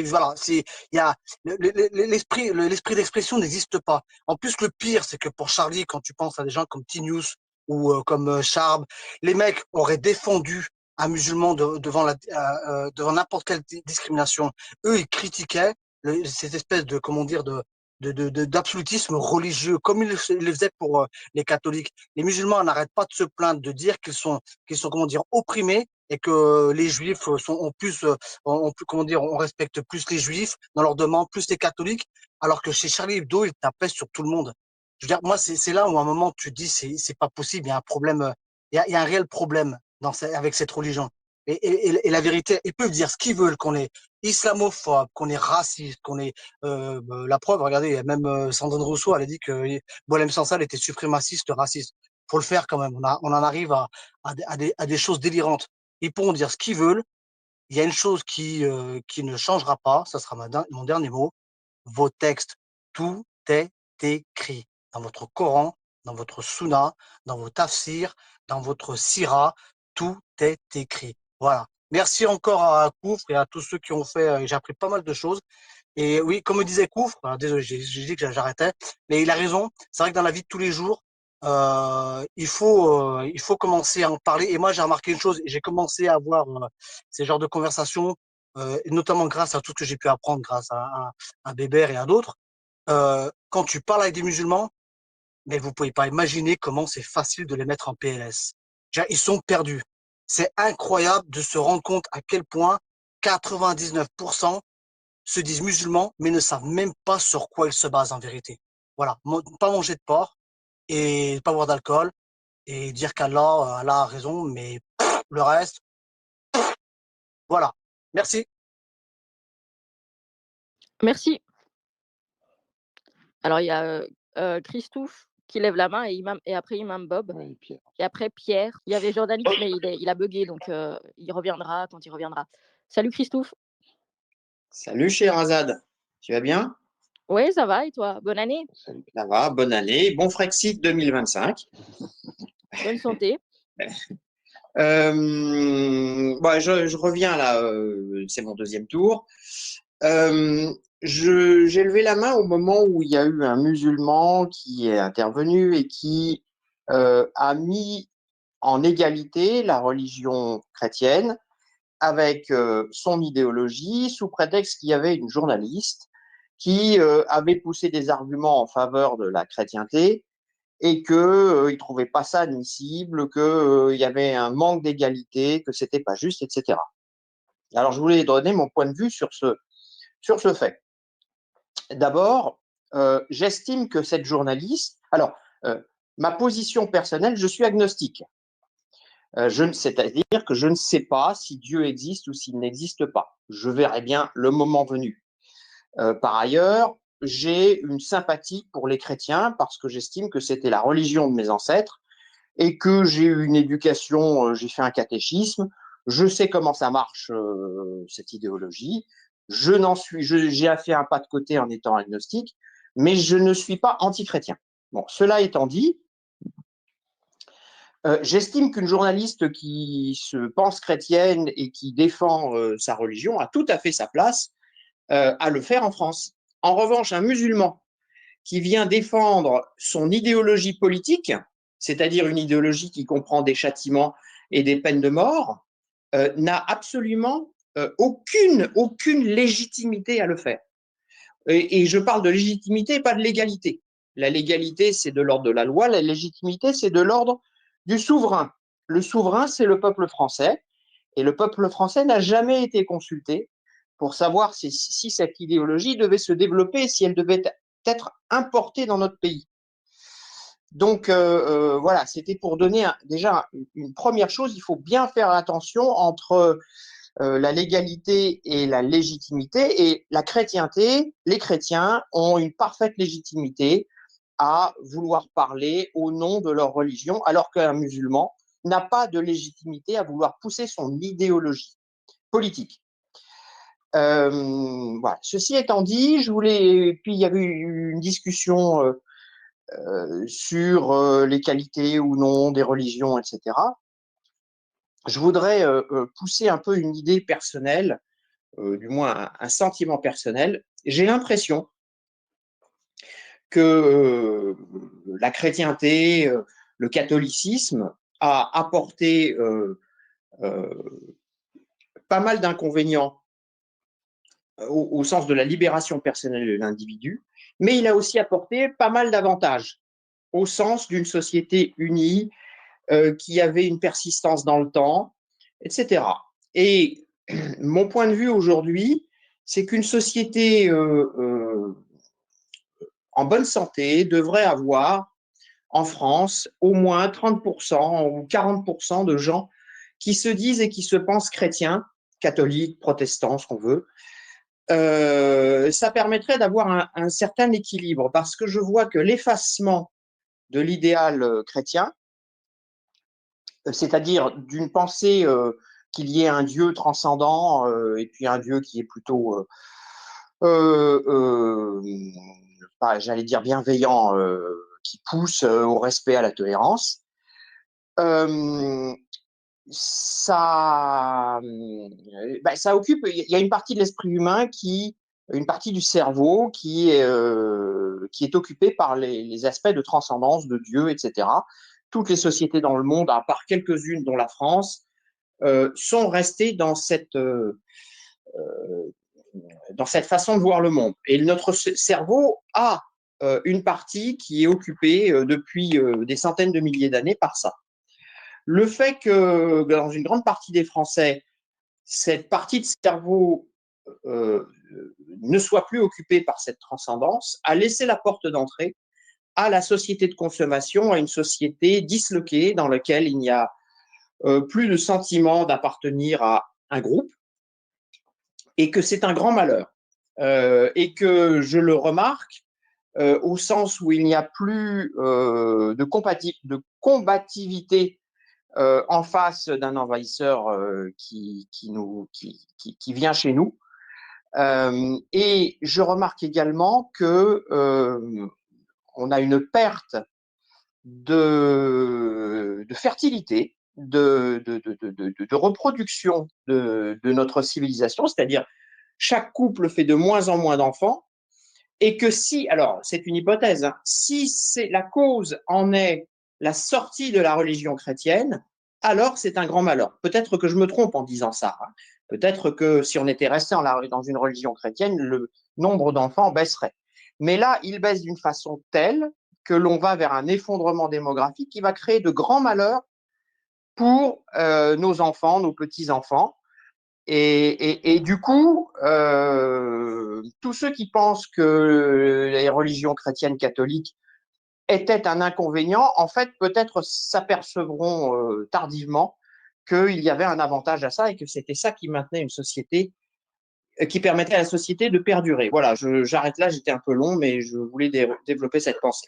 Voilà, il y a, l'esprit d'expression n'existe pas. En plus, le pire, c'est que pour Charlie, quand tu penses à des gens comme Tinius ou comme Charb, les mecs auraient défendu un musulman devant n'importe quelle discrimination. Eux, ils critiquaient cette espèce de, comment dire, d'absolutisme religieux, comme ils le faisaient pour les catholiques. Les musulmans n'arrêtent pas de se plaindre, de dire qu'ils sont, comment dire, opprimés et que les juifs comment dire, on respecte plus les juifs dans leurs demandes, plus les catholiques, alors que chez Charlie Hebdo, ils tapaient sur tout le monde. Je veux dire, moi, c'est là où à un moment, tu te dis, c'est pas possible, il y a un problème, il y a un réel problème avec cette religion. Et la vérité, ils peuvent dire ce qu'ils veulent, qu'on est islamophobe, qu'on est raciste, qu'on est la preuve, regardez, même Sandrine Rousseau, elle a dit que Boualem Sansal était suprémaciste, raciste. Faut le faire quand même. On en arrive à des choses délirantes. Ils pourront dire ce qu'ils veulent. Il y a une chose qui ne changera pas, ça sera mon dernier mot. Vos textes, tout est écrit dans votre Coran, dans votre Sunna, dans vos tafsirs, dans votre Sira, tout est écrit. Voilà. Merci encore à Koufre et à tous ceux qui ont fait, j'ai appris pas mal de choses. Et oui, comme me disait Koufre, désolé, j'ai dit que j'arrêtais, mais il a raison. C'est vrai que dans la vie de tous les jours, il faut commencer à en parler. Et moi, j'ai remarqué une chose, j'ai commencé à avoir ces genres de conversations, notamment grâce à tout ce que j'ai pu apprendre, grâce à Bébert et à d'autres. Quand tu parles avec des musulmans, mais vous pouvez pas imaginer comment c'est facile de les mettre en PLS. Ils sont perdus. C'est incroyable de se rendre compte à quel point 99% se disent musulmans, mais ne savent même pas sur quoi ils se basent en vérité. Voilà, pas manger de porc et pas boire d'alcool et dire qu'Allah a raison, mais le reste, voilà. Merci. Merci. Alors, il y a Christophe qui lève la main et après Imam Bob. Oui, Pierre. Et après Pierre. Il y avait Jordanix, mais il a bugué, donc il reviendra quand il reviendra. Salut Christophe. Salut Sherazade, tu vas bien? Oui, ça va, et toi? Bonne année. Ça va, bonne année, bon Frexit 2025. Bonne santé. Je reviens là, c'est mon deuxième tour. J'ai levé la main au moment où il y a eu un musulman qui est intervenu et qui a mis en égalité la religion chrétienne avec son idéologie, sous prétexte qu'il y avait une journaliste qui avait poussé des arguments en faveur de la chrétienté et qu'il ne trouvait pas ça admissible, qu'il y avait un manque d'égalité, que ce n'était pas juste, etc. Alors, je voulais donner mon point de vue sur ce fait. D'abord, j'estime que cette journaliste… Alors, ma position personnelle, je suis agnostique. C'est-à-dire que je ne sais pas si Dieu existe ou s'il n'existe pas. Je verrai bien le moment venu. Par ailleurs, j'ai une sympathie pour les chrétiens parce que j'estime que c'était la religion de mes ancêtres et que j'ai eu une éducation, j'ai fait un catéchisme, je sais comment ça marche, cette idéologie. J'ai fait un pas de côté en étant agnostique, mais je ne suis pas anti-chrétien. Bon, cela étant dit, j'estime qu'une journaliste qui se pense chrétienne et qui défend sa religion a tout à fait sa place à le faire en France. En revanche, un musulman qui vient défendre son idéologie politique, c'est-à-dire une idéologie qui comprend des châtiments et des peines de mort, n'a absolument aucune légitimité à le faire. Et je parle de légitimité, pas de légalité. La légalité, c'est de l'ordre de la loi, la légitimité, c'est de l'ordre du souverain. Le souverain, c'est le peuple français, et le peuple français n'a jamais été consulté pour savoir si cette idéologie devait se développer, si elle devait être importée dans notre pays. Donc voilà, c'était pour donner déjà une première chose. Il faut bien faire attention entre la légalité et la légitimité. Et la chrétienté, les chrétiens ont une parfaite légitimité à vouloir parler au nom de leur religion, alors qu'un musulman n'a pas de légitimité à vouloir pousser son idéologie politique. Voilà. Ceci étant dit, puis il y avait eu une discussion sur les qualités ou non des religions, etc. Je voudrais pousser un peu une idée personnelle, du moins un sentiment personnel. J'ai l'impression que la chrétienté, le catholicisme a apporté pas mal d'inconvénients au sens de la libération personnelle de l'individu, mais il a aussi apporté pas mal d'avantages au sens d'une société unie qui avait une persistance dans le temps, etc. Et mon point de vue aujourd'hui, c'est qu'une société en bonne santé devrait avoir en France au moins 30% ou 40% de gens qui se disent et qui se pensent chrétiens, catholiques, protestants, ce qu'on veut. Ça permettrait d'avoir un certain équilibre parce que je vois que l'effacement de l'idéal chrétien, c'est-à-dire d'une pensée qu'il y ait un Dieu transcendant et puis un Dieu qui est plutôt, j'allais dire bienveillant, qui pousse au respect, à la tolérance. Ça occupe, il y a une partie de l'esprit humain une partie du cerveau qui est occupée par les aspects de transcendance, de Dieu, etc. Toutes les sociétés dans le monde, à part quelques-unes, dont la France, sont restées dans cette façon de voir le monde. Et notre cerveau a une partie qui est occupée depuis des centaines de milliers d'années par ça. Le fait que dans une grande partie des Français, cette partie de cerveau ne soit plus occupée par cette transcendance a laissé la porte d'entrée à la société de consommation, à une société disloquée dans laquelle il n'y a plus de sentiment d'appartenir à un groupe, et que c'est un grand malheur. Et que je le remarque au sens où il n'y a plus de combativité en face d'un envahisseur qui vient chez nous. Et je remarque également que on a une perte de fertilité, de reproduction de notre civilisation, c'est-à-dire chaque couple fait de moins en moins d'enfants, et que alors c'est une hypothèse, hein, si la cause en est la sortie de la religion chrétienne, alors c'est un grand malheur. Peut-être que je me trompe en disant ça. Hein. Peut-être que si on était resté dans une religion chrétienne, le nombre d'enfants baisserait. Mais là, il baisse d'une façon telle que l'on va vers un effondrement démographique qui va créer de grands malheurs pour nos enfants, nos petits-enfants. Et du coup, tous ceux qui pensent que les religions chrétiennes catholiques étaient un inconvénient, en fait, peut-être s'apercevront tardivement qu'il y avait un avantage à ça et que c'était ça qui maintenait une société, qui permettait à la société de perdurer. Voilà, j'arrête là, j'étais un peu long, mais je voulais développer cette pensée.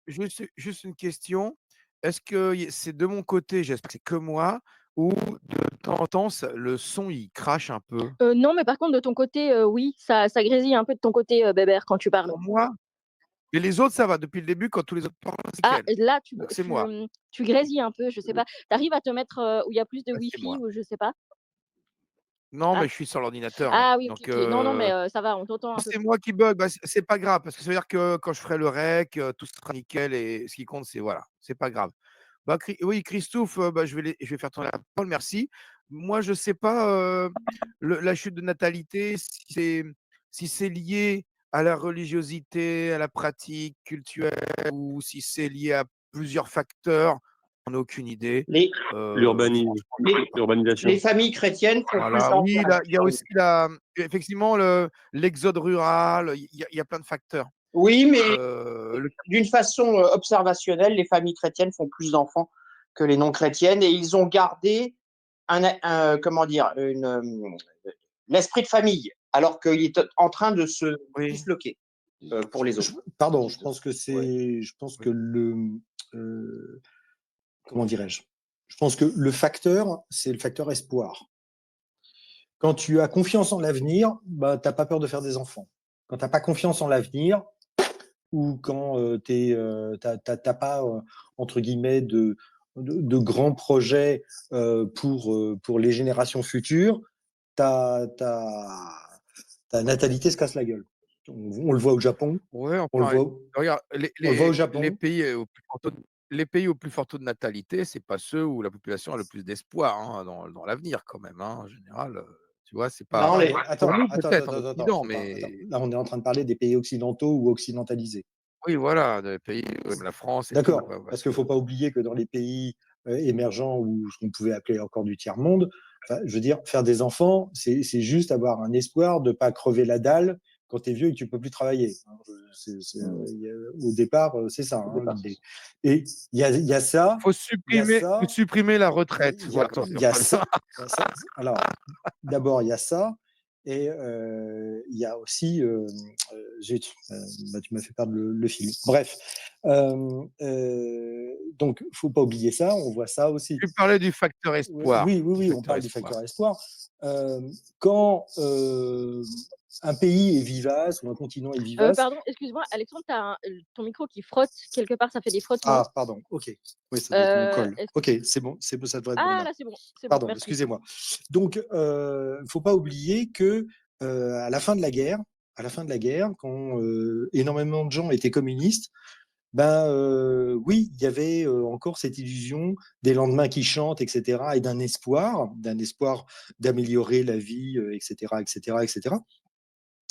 Juste une question. Est-ce que c'est de mon côté, j'espère que c'est que moi, ou de temps en temps, le son, il crache un peu? Non, mais par contre, de ton côté, oui, ça grésille un peu de ton côté, Bébert, quand tu parles. Pour moi? Et les autres, ça va. Depuis le début, quand tous les autres parlent, c'est Ah, nickel. là, Donc c'est moi. tu grésilles un peu, je sais pas. Tu arrives à te mettre où il y a plus de Ouais, c'est Wi-Fi moi. ou je sais pas? Non, Ah. mais je suis sur l'ordinateur là. Ah oui, OK, Donc, OK. Non, non, mais ça va, on t'entend un si peu c'est plus. moi qui bug, bah, c'est pas grave parce que ça veut dire que quand je ferai le rec, tout sera nickel et ce qui compte, c'est voilà, c'est pas grave. Bah, oui, Christophe, bah, je vais faire tourner la parole, merci. Moi, je sais pas, la chute de natalité, si c'est lié à la religiosité, à la pratique culturelle ou si c'est lié à plusieurs facteurs, j'en ai aucune idée. Les, les, L'urbanisation. les familles chrétiennes font plus Voilà, oui, d'enfants. il y a aussi effectivement l'exode rural, il y a plein de facteurs. Oui, mais Le d'une façon observationnelle, les familles chrétiennes font plus d'enfants que les non chrétiennes et ils ont gardé comment dire, l'esprit de famille, alors qu'il est en train de se oui, disloquer pour les autres. Pardon, je pense que ouais, je pense oui. que comment dirais-je? Je pense que le facteur, c'est le facteur espoir. Quand tu as confiance en l'avenir, bah, tu n'as pas peur de faire des enfants. Quand tu n'as pas confiance en l'avenir, ou quand tu n'as pas, entre guillemets, de grands projets pour les générations futures, ta natalité se casse la gueule. On le voit au Japon, Ouais, on le enfin, voit, regarde, on le voit au les Japon. pays au plus fort taux de natalité, c'est pas ceux où la population a le plus d'espoir, hein, dans l'avenir quand même, hein, en général, tu vois? C'est pas Non, Non, les, mais pour attends, nous attends, peut-être attends, en attends, attends, Occident, faut pas, attends. mais Là, on est en train de parler des pays occidentaux ou occidentalisés. oui, voilà, des pays comme la France et tout, D'accord, quoi, parce parce qu'il ne que faut pas oublier que dans les pays émergents ou ce qu'on pouvait appeler encore du tiers-monde, enfin, je veux dire, faire des enfants, c'est juste avoir un espoir de ne pas crever la dalle quand tu es vieux et que tu ne peux plus travailler. Au départ, c'est ça, hein, l'idée. Et il y a ça, faut il y a ça, supprimer la retraite, il y a, voilà, il y a ça, il y a ça. Alors, d'abord, il y a ça. Et il y a aussi, zut, bah, tu m'as fait perdre le fil. Bref, donc faut pas oublier ça. On voit ça aussi. Tu parlais du facteur espoir, Oui, on parle du facteur espoir. Quand un pays est vivace ou un continent est vivace. Pardon, excuse-moi, Alexandre, tu as ton micro qui frotte quelque part, ça fait des frottements. Ah, pardon, ok. Oui, ça doit être mon col. Est-ce Ok, c'est bon, ça devrait être bon Ah là. là, c'est bon, Pardon, merci. excusez-moi. Donc, faut pas oublier que à la fin de la guerre, quand énormément de gens étaient communistes, ben oui, il y avait encore cette illusion des lendemains qui chantent, etc., et d'un espoir d'améliorer la vie, etc., etc., etc.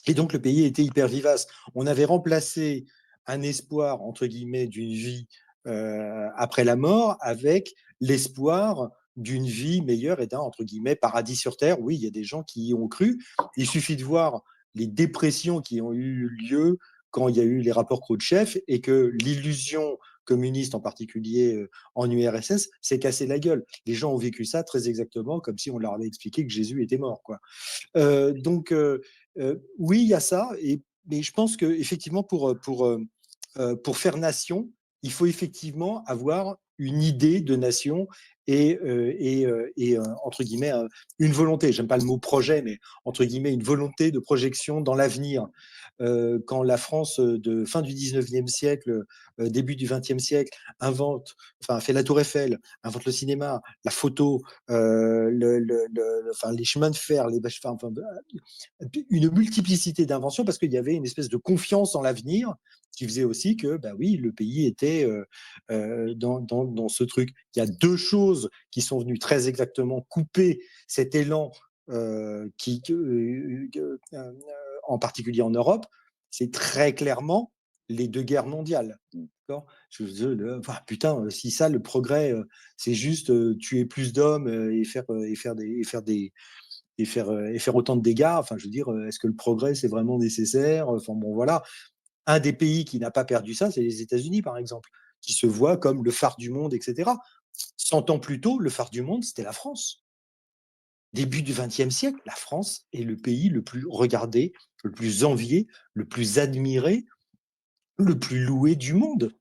Et donc le pays était hyper vivace. On avait remplacé un espoir entre guillemets d'une vie après la mort avec l'espoir d'une vie meilleure et d'un entre guillemets paradis sur terre. Oui, il y a des gens qui y ont cru. Il suffit de voir les dépressions qui ont eu lieu quand il y a eu les rapports Khrouchtchev et que l'illusion communiste, en particulier en URSS, s'est cassée la gueule. Les gens ont vécu ça très exactement comme si on leur avait expliqué que Jésus était mort, quoi. Donc, oui, il y a ça, mais je pense qu'effectivement, pour faire nation, il faut effectivement avoir une idée de nation et entre guillemets, une volonté. J'aime pas le mot projet, mais entre guillemets, une volonté de projection dans l'avenir. Quand la France de fin du 19e siècle, début du 20e siècle, fait la Tour Eiffel, invente le cinéma, la photo, les chemins de fer, une multiplicité d'inventions parce qu'il y avait une espèce de confiance en l'avenir qui faisait aussi que, bah oui, le pays était dans ce truc. Il y a deux choses qui sont venues très exactement couper cet élan en particulier en Europe, c'est très clairement les deux guerres mondiales. Putain, si ça, le progrès, c'est juste tuer plus d'hommes et faire autant de dégâts. Enfin, je veux dire, est-ce que le progrès, c'est vraiment nécessaire? Enfin, bon, voilà. Un des pays qui n'a pas perdu ça, c'est les États-Unis, par exemple, qui se voient comme le phare du monde, etc. 100 ans plus tôt, le phare du monde, c'était la France. Début du XXe siècle, la France est le pays le plus regardé, le plus envié, le plus admiré, le plus loué du monde.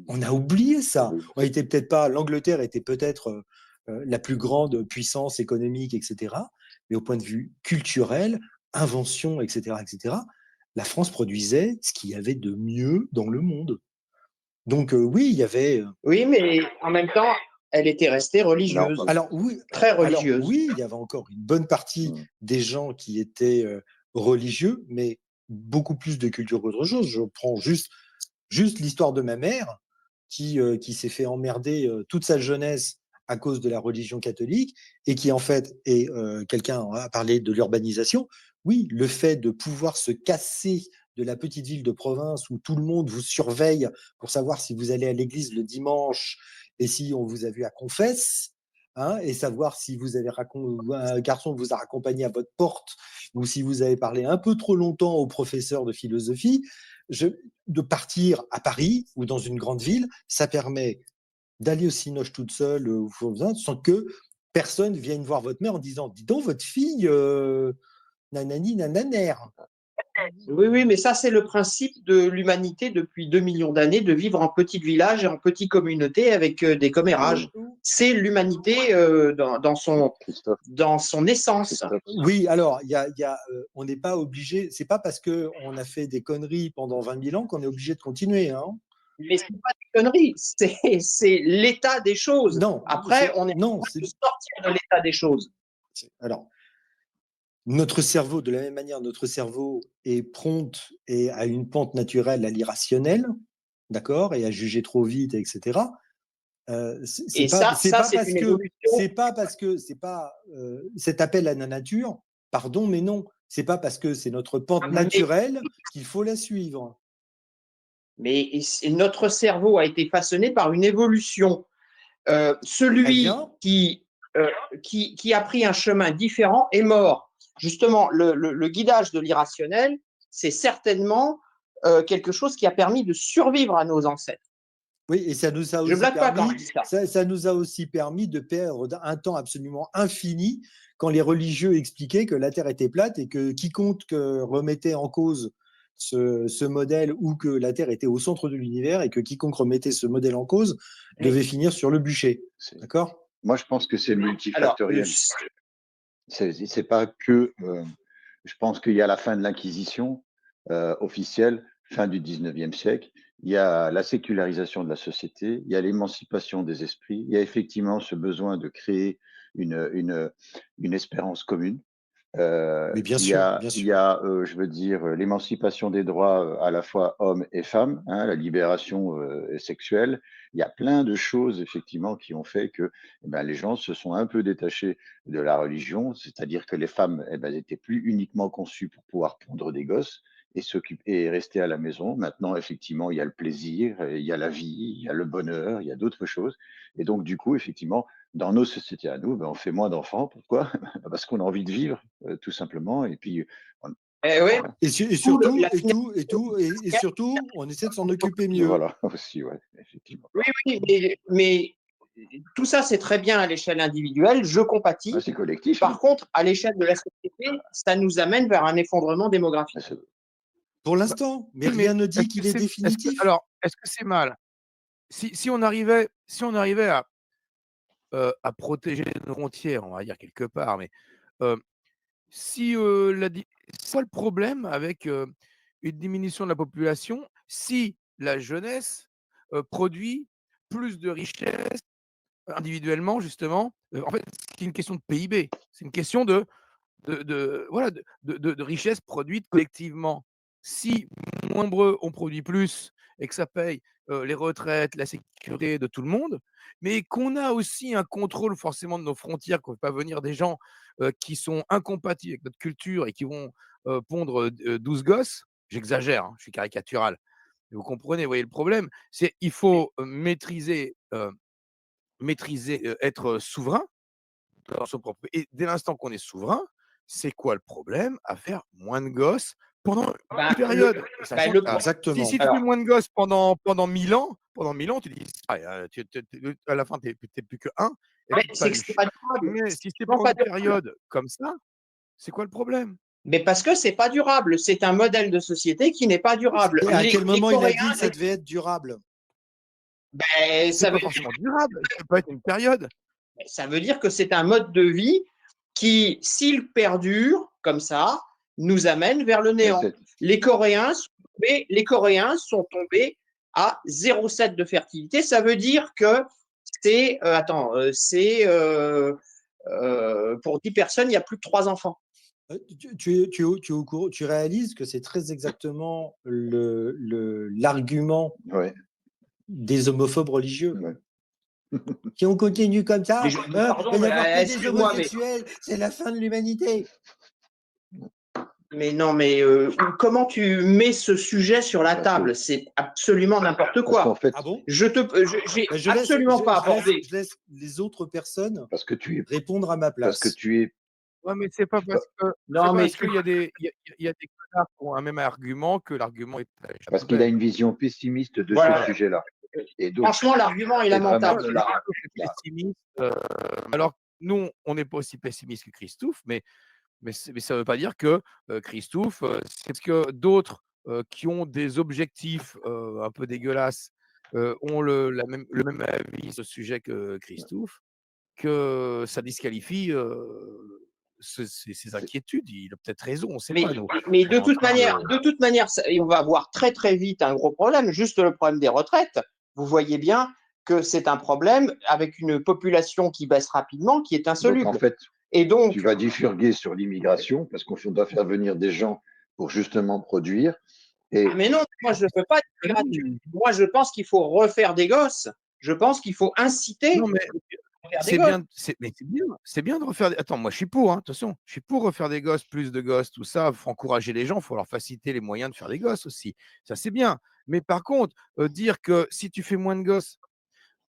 On a oublié ça. L'Angleterre était peut-être la plus grande puissance économique, etc. Mais au point de vue culturel, invention, etc., la France produisait ce qu'il y avait de mieux dans le monde. Donc oui, il y avait. Oui, mais en même temps, elle était restée religieuse, Alors oui, très alors religieuse. oui, il y avait encore une bonne partie des gens qui étaient religieux, mais beaucoup plus de culture qu'autre chose. Je prends juste l'histoire de ma mère qui s'est fait emmerder toute sa jeunesse à cause de la religion catholique et qui en fait est quelqu'un a parlé de l'urbanisation. Oui, le fait de pouvoir se casser de la petite ville de province où tout le monde vous surveille pour savoir si vous allez à l'église le dimanche et si on vous a vu à confesse, hein, et savoir si vous avez un garçon vous a raccompagné à votre porte ou si vous avez parlé un peu trop longtemps au professeur de philosophie, de partir à Paris ou dans une grande ville, ça permet d'aller au cinoche toute seule sans que personne vienne voir votre mère en disant « Dis donc, votre fille, nanani, nananère ». Oui, mais ça, c'est le principe de l'humanité depuis 2 millions d'années, de vivre en petit village et en petite communauté avec des commérages. C'est l'humanité dans son essence. Oui, alors, on n'est pas obligé, c'est pas parce qu'on a fait des conneries pendant 20 000 ans qu'on est obligé de continuer. Hein. Mais ce n'est pas des conneries, c'est l'état des choses. Non, après, on est en train de sortir de l'état des choses. Alors, notre cerveau, de la même manière, notre cerveau est prompt et a une pente naturelle à l'irrationnel, d'accord, et à juger trop vite, etc. C'est pas parce que cet appel à la nature, pardon, mais non, c'est pas parce que c'est notre pente naturelle qu'il faut la suivre. Mais notre cerveau a été façonné par une évolution. Celui qui a pris un chemin différent est mort. Justement, le guidage de l'irrationnel, c'est certainement quelque chose qui a permis de survivre à nos ancêtres. Oui, et ça nous a aussi permis de perdre un temps absolument infini quand les religieux expliquaient que la Terre était plate et que quiconque remettait en cause ce modèle ou que la Terre était au centre de l'univers et que quiconque remettait ce modèle en cause devait finir sur le bûcher. D'accord ? Moi, je pense que c'est multifactoriel. C'est pas que. Je pense qu'il y a la fin de l'Inquisition officielle, fin du 19e siècle. Il y a la sécularisation de la société, il y a l'émancipation des esprits, il y a effectivement ce besoin de créer une espérance commune. Mais bien il y sûr, a, bien sûr. il y a je veux dire, l'émancipation des droits à la fois hommes et femmes, hein, la libération sexuelle. Il y a plein de choses, effectivement, qui ont fait que les gens se sont un peu détachés de la religion, c'est-à-dire que les femmes n'étaient plus uniquement conçues pour pouvoir pondre des gosses et s'occuper et rester à la maison. Maintenant, effectivement, il y a le plaisir, il y a la vie, il y a le bonheur, il y a d'autres choses. Et donc, du coup, effectivement, dans nos sociétés à nous, on fait moins d'enfants. Pourquoi ? Parce qu'on a envie de vivre, tout simplement. Et puis, et surtout, on essaie de s'en occuper mieux. Voilà, aussi, ouais, effectivement. Oui, mais tout ça, c'est très bien à l'échelle individuelle, je compatis. C'est collectif. Par contre, à l'échelle de la société, ça nous amène vers un effondrement démographique. Pour l'instant, mais rien ne dit qu'il est définitif. Alors, est-ce que c'est mal si on arrivait à protéger nos frontières, on va dire quelque part, mais c'est quoi le problème avec une diminution de la population si la jeunesse produit plus de richesses individuellement, justement? En fait, c'est une question de PIB, c'est une question de richesse produite collectivement. Si moins nombreux on produit plus et que ça paye les retraites, la sécurité de tout le monde, mais qu'on a aussi un contrôle forcément de nos frontières, qu'on ne fait pas venir des gens qui sont incompatibles avec notre culture et qui vont pondre 12 gosses, j'exagère, hein, je suis caricatural. Vous comprenez, vous voyez le problème, c'est il faut maîtriser, être souverain dans son propre. Et dès l'instant qu'on est souverain, c'est quoi le problème à faire moins de gosses pendant une période? Exactement. Si tu fais moins de gosses pendant 1000 ans, tu dis à la fin, tu n'es plus que un. C'est que c'est pas durable. Mais si c'est pendant une période comme ça, c'est quoi le problème? Mais parce que c'est pas durable. C'est un modèle de société qui n'est pas durable. Et à quel moment il a dit que ça devait être durable? Ça veut forcément durable. Ça peut être une période. Ça veut dire que c'est un mode de vie qui, s'il perdure comme ça, nous amène vers le néant. Les Coréens sont tombés à 0,7 de fertilité. Ça veut dire que c'est pour 10 personnes, il y a plus de 3 enfants. Tu réalises que c'est très exactement l'argument Ouais. des homophobes religieux. Ouais. Si on continue comme ça, pardon, il va y avoir que des excuse-moi, mais homosexuels, c'est la fin de l'humanité. non, mais comment tu mets ce sujet sur la Parce table? C'est absolument n'importe qu'en quoi. fait, Ah bon? J'ai absolument pas abordé. Je laisse les autres personnes parce que tu es, répondre à ma parce que place. tu es, Ouais, mais c'est pas parce que Non, mais qu'il y a des connards qui ont un même argument que l'argument est à la parce qu'il a poubelle. une vision pessimiste de Voilà. ce sujet-là. Et donc, Franchement, l'argument est c'est vraiment lamentable. Là. Là. Pessimiste, alors nous, on n'est pas aussi pessimiste que Christophe, mais ça ne veut pas dire que Christophe, c'est parce que d'autres qui ont des objectifs un peu dégueulasses ont le même avis sur ce sujet que Christophe, que ça disqualifie ses inquiétudes. Il a peut-être raison, on ne sait pas. Nous. Mais On est en de toute manière, on va avoir très très vite un gros problème. Juste le problème des retraites. Vous voyez bien que c'est un problème avec une population qui baisse rapidement, qui est insoluble. Donc, en fait, et donc, tu vas bifurguer sur l'immigration parce qu'on doit faire venir des gens pour justement produire. Et mais non, moi je ne veux pas d'immigration. Moi je pense qu'il faut refaire des gosses. Je pense qu'il faut inciter. Non, mais à faire des c'est gosses. bien, c'est bien de refaire. Attends, moi je suis pour, hein, attention, je suis pour refaire des gosses, plus de gosses, tout ça. Il faut encourager les gens, il faut leur faciliter les moyens de faire des gosses aussi. Ça c'est bien. Mais par contre, dire que si tu fais moins de gosses,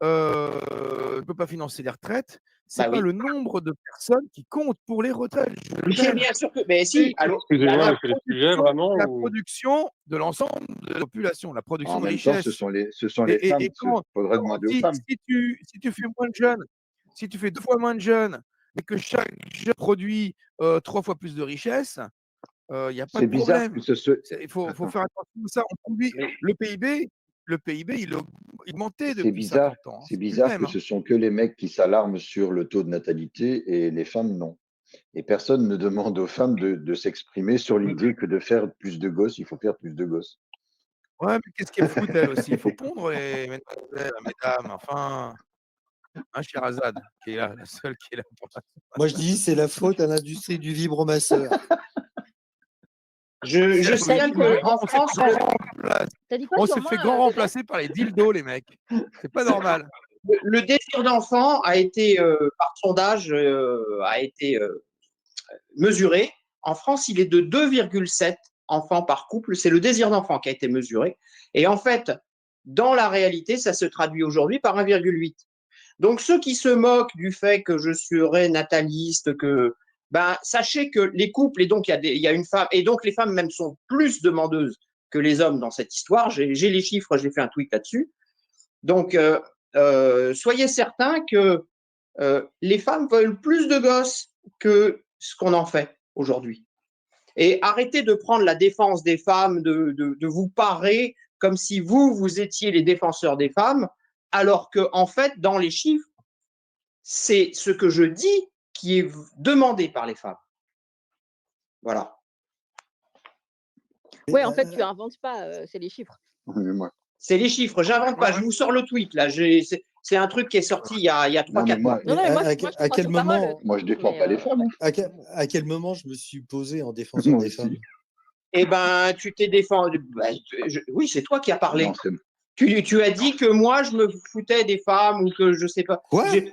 tu ne peux pas financer les retraites, c'est Bah pas oui. le nombre de personnes qui comptent pour les retraites. Mais bien sûr que. Mais si, Excusez-moi, c'est le sujet vraiment la ou... production de l'ensemble de la population, la production en de même temps, richesse. ce sont les femmes. Il faudrait demander aux femmes. Si tu fais moins de jeunes, si tu fais 2 fois moins de jeunes, et que chaque jeune produit 3 fois plus de richesse, il n'y a pas de problème. Il faut faire attention à ça. On produit, le PIB, il a augmenté depuis 50 ans. C'est bizarre que ce sont que les mecs qui s'alarment sur le taux de natalité et les femmes non. Et personne ne demande aux femmes de s'exprimer sur l'idée que de faire plus de gosses, il faut faire plus de gosses. Ouais, mais qu'est-ce qu'elles foutent, elles aussi? Il faut pondre, les mesdames, enfin. Hein, Sherazade, qui est là, la seule qui est là pour ça. Moi, je dis, c'est la faute à l'industrie du vibromasseur. Je sais qu'en France, on s'est fait grand remplacer par les dildos, les mecs. C'est pas normal. Le désir d'enfant a été, par sondage, a été mesuré. En France, il est de 2,7 enfants par couple. C'est le désir d'enfant qui a été mesuré. Et en fait, dans la réalité, ça se traduit aujourd'hui par 1,8. Donc, ceux qui se moquent du fait que je serais nataliste, sachez que les couples, et donc il y a une femme, et donc les femmes même sont plus demandeuses que les hommes dans cette histoire. J'ai les chiffres, j'ai fait un tweet là-dessus. Donc, soyez certains que les femmes veulent plus de gosses que ce qu'on en fait aujourd'hui. Et arrêtez de prendre la défense des femmes, de vous parer comme si vous étiez les défenseurs des femmes, alors que en fait, dans les chiffres, c'est ce que je dis qui est demandé par les femmes. Voilà. Ouais, en fait, tu inventes pas, c'est les chiffres. C'est les chiffres, j'invente pas, je vous sors le tweet là. C'est un truc qui est sorti il y a 3-4 mois. À quel moment Moi, je défends pas les femmes. À quel moment je me suis posé en défenseur des femmes? Eh ben, tu t'es défendu. Oui, c'est toi qui as parlé. Non, tu as dit que moi, je me foutais des femmes ou que je sais pas.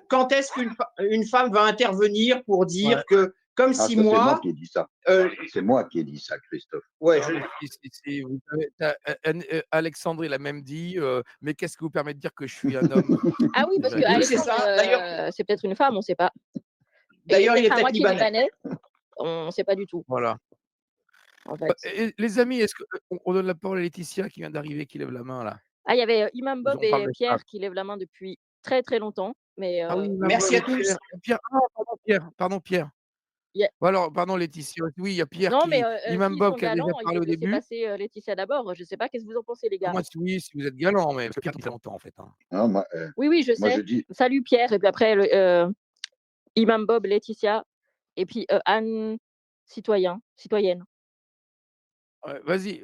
Quand est-ce qu'une femme va intervenir pour dire que, comme si moi. C'est moi qui ai dit ça. C'est moi qui ai dit ça, Christophe. Ouais. Alexandre, il a même dit mais qu'est-ce qui vous permet de dire que je suis un homme? Ah oui, parce que Alexandre, c'est peut-être une femme, on ne sait pas. D'ailleurs, il est peut-être libanais. On ne sait pas du tout. Voilà. En fait. Les amis, est-ce qu'on donne la parole à Laetitia qui vient d'arriver, qui lève la main là? Ah, il y avait Imam Bob et Pierre qui lèvent la main depuis très très longtemps. Mais merci à tous. Pardon, Pierre. Yeah. Alors, pardon, Laetitia. Oui, il y a Pierre Imam Bob qui a déjà parlé au début. Passer Laetitia d'abord. Je ne sais pas, qu'est-ce que vous en pensez, les gars? Oui, si vous êtes galant, mais Pierre qui fait longtemps en fait. Hein. Non, oui, je sais. Salut Pierre. Et puis après, Imam Bob, Laetitia. Et puis Anne, citoyenne. Vas-y,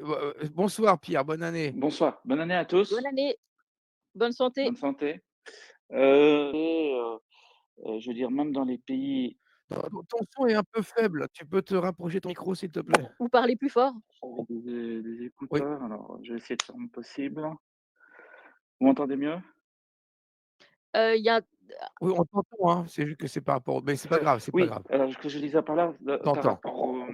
bonsoir Pierre, bonne année. Bonsoir, bonne année à tous. Bonne année, bonne santé. Bonne santé. Et je veux dire, même dans les pays. Ton son est un peu faible. Tu peux te rapprocher de ton micro, s'il te plaît? Ou parler plus fort. J'avais des Oui. écouteurs, alors je vais essayer de faire mon possible. Vous m'entendez mieux? Il y a Oui, on t'entend, hein, c'est juste que c'est par rapport mais c'est pas grave, c'est pas Oui, grave. alors ce que je disais par là, par T'entends. rapport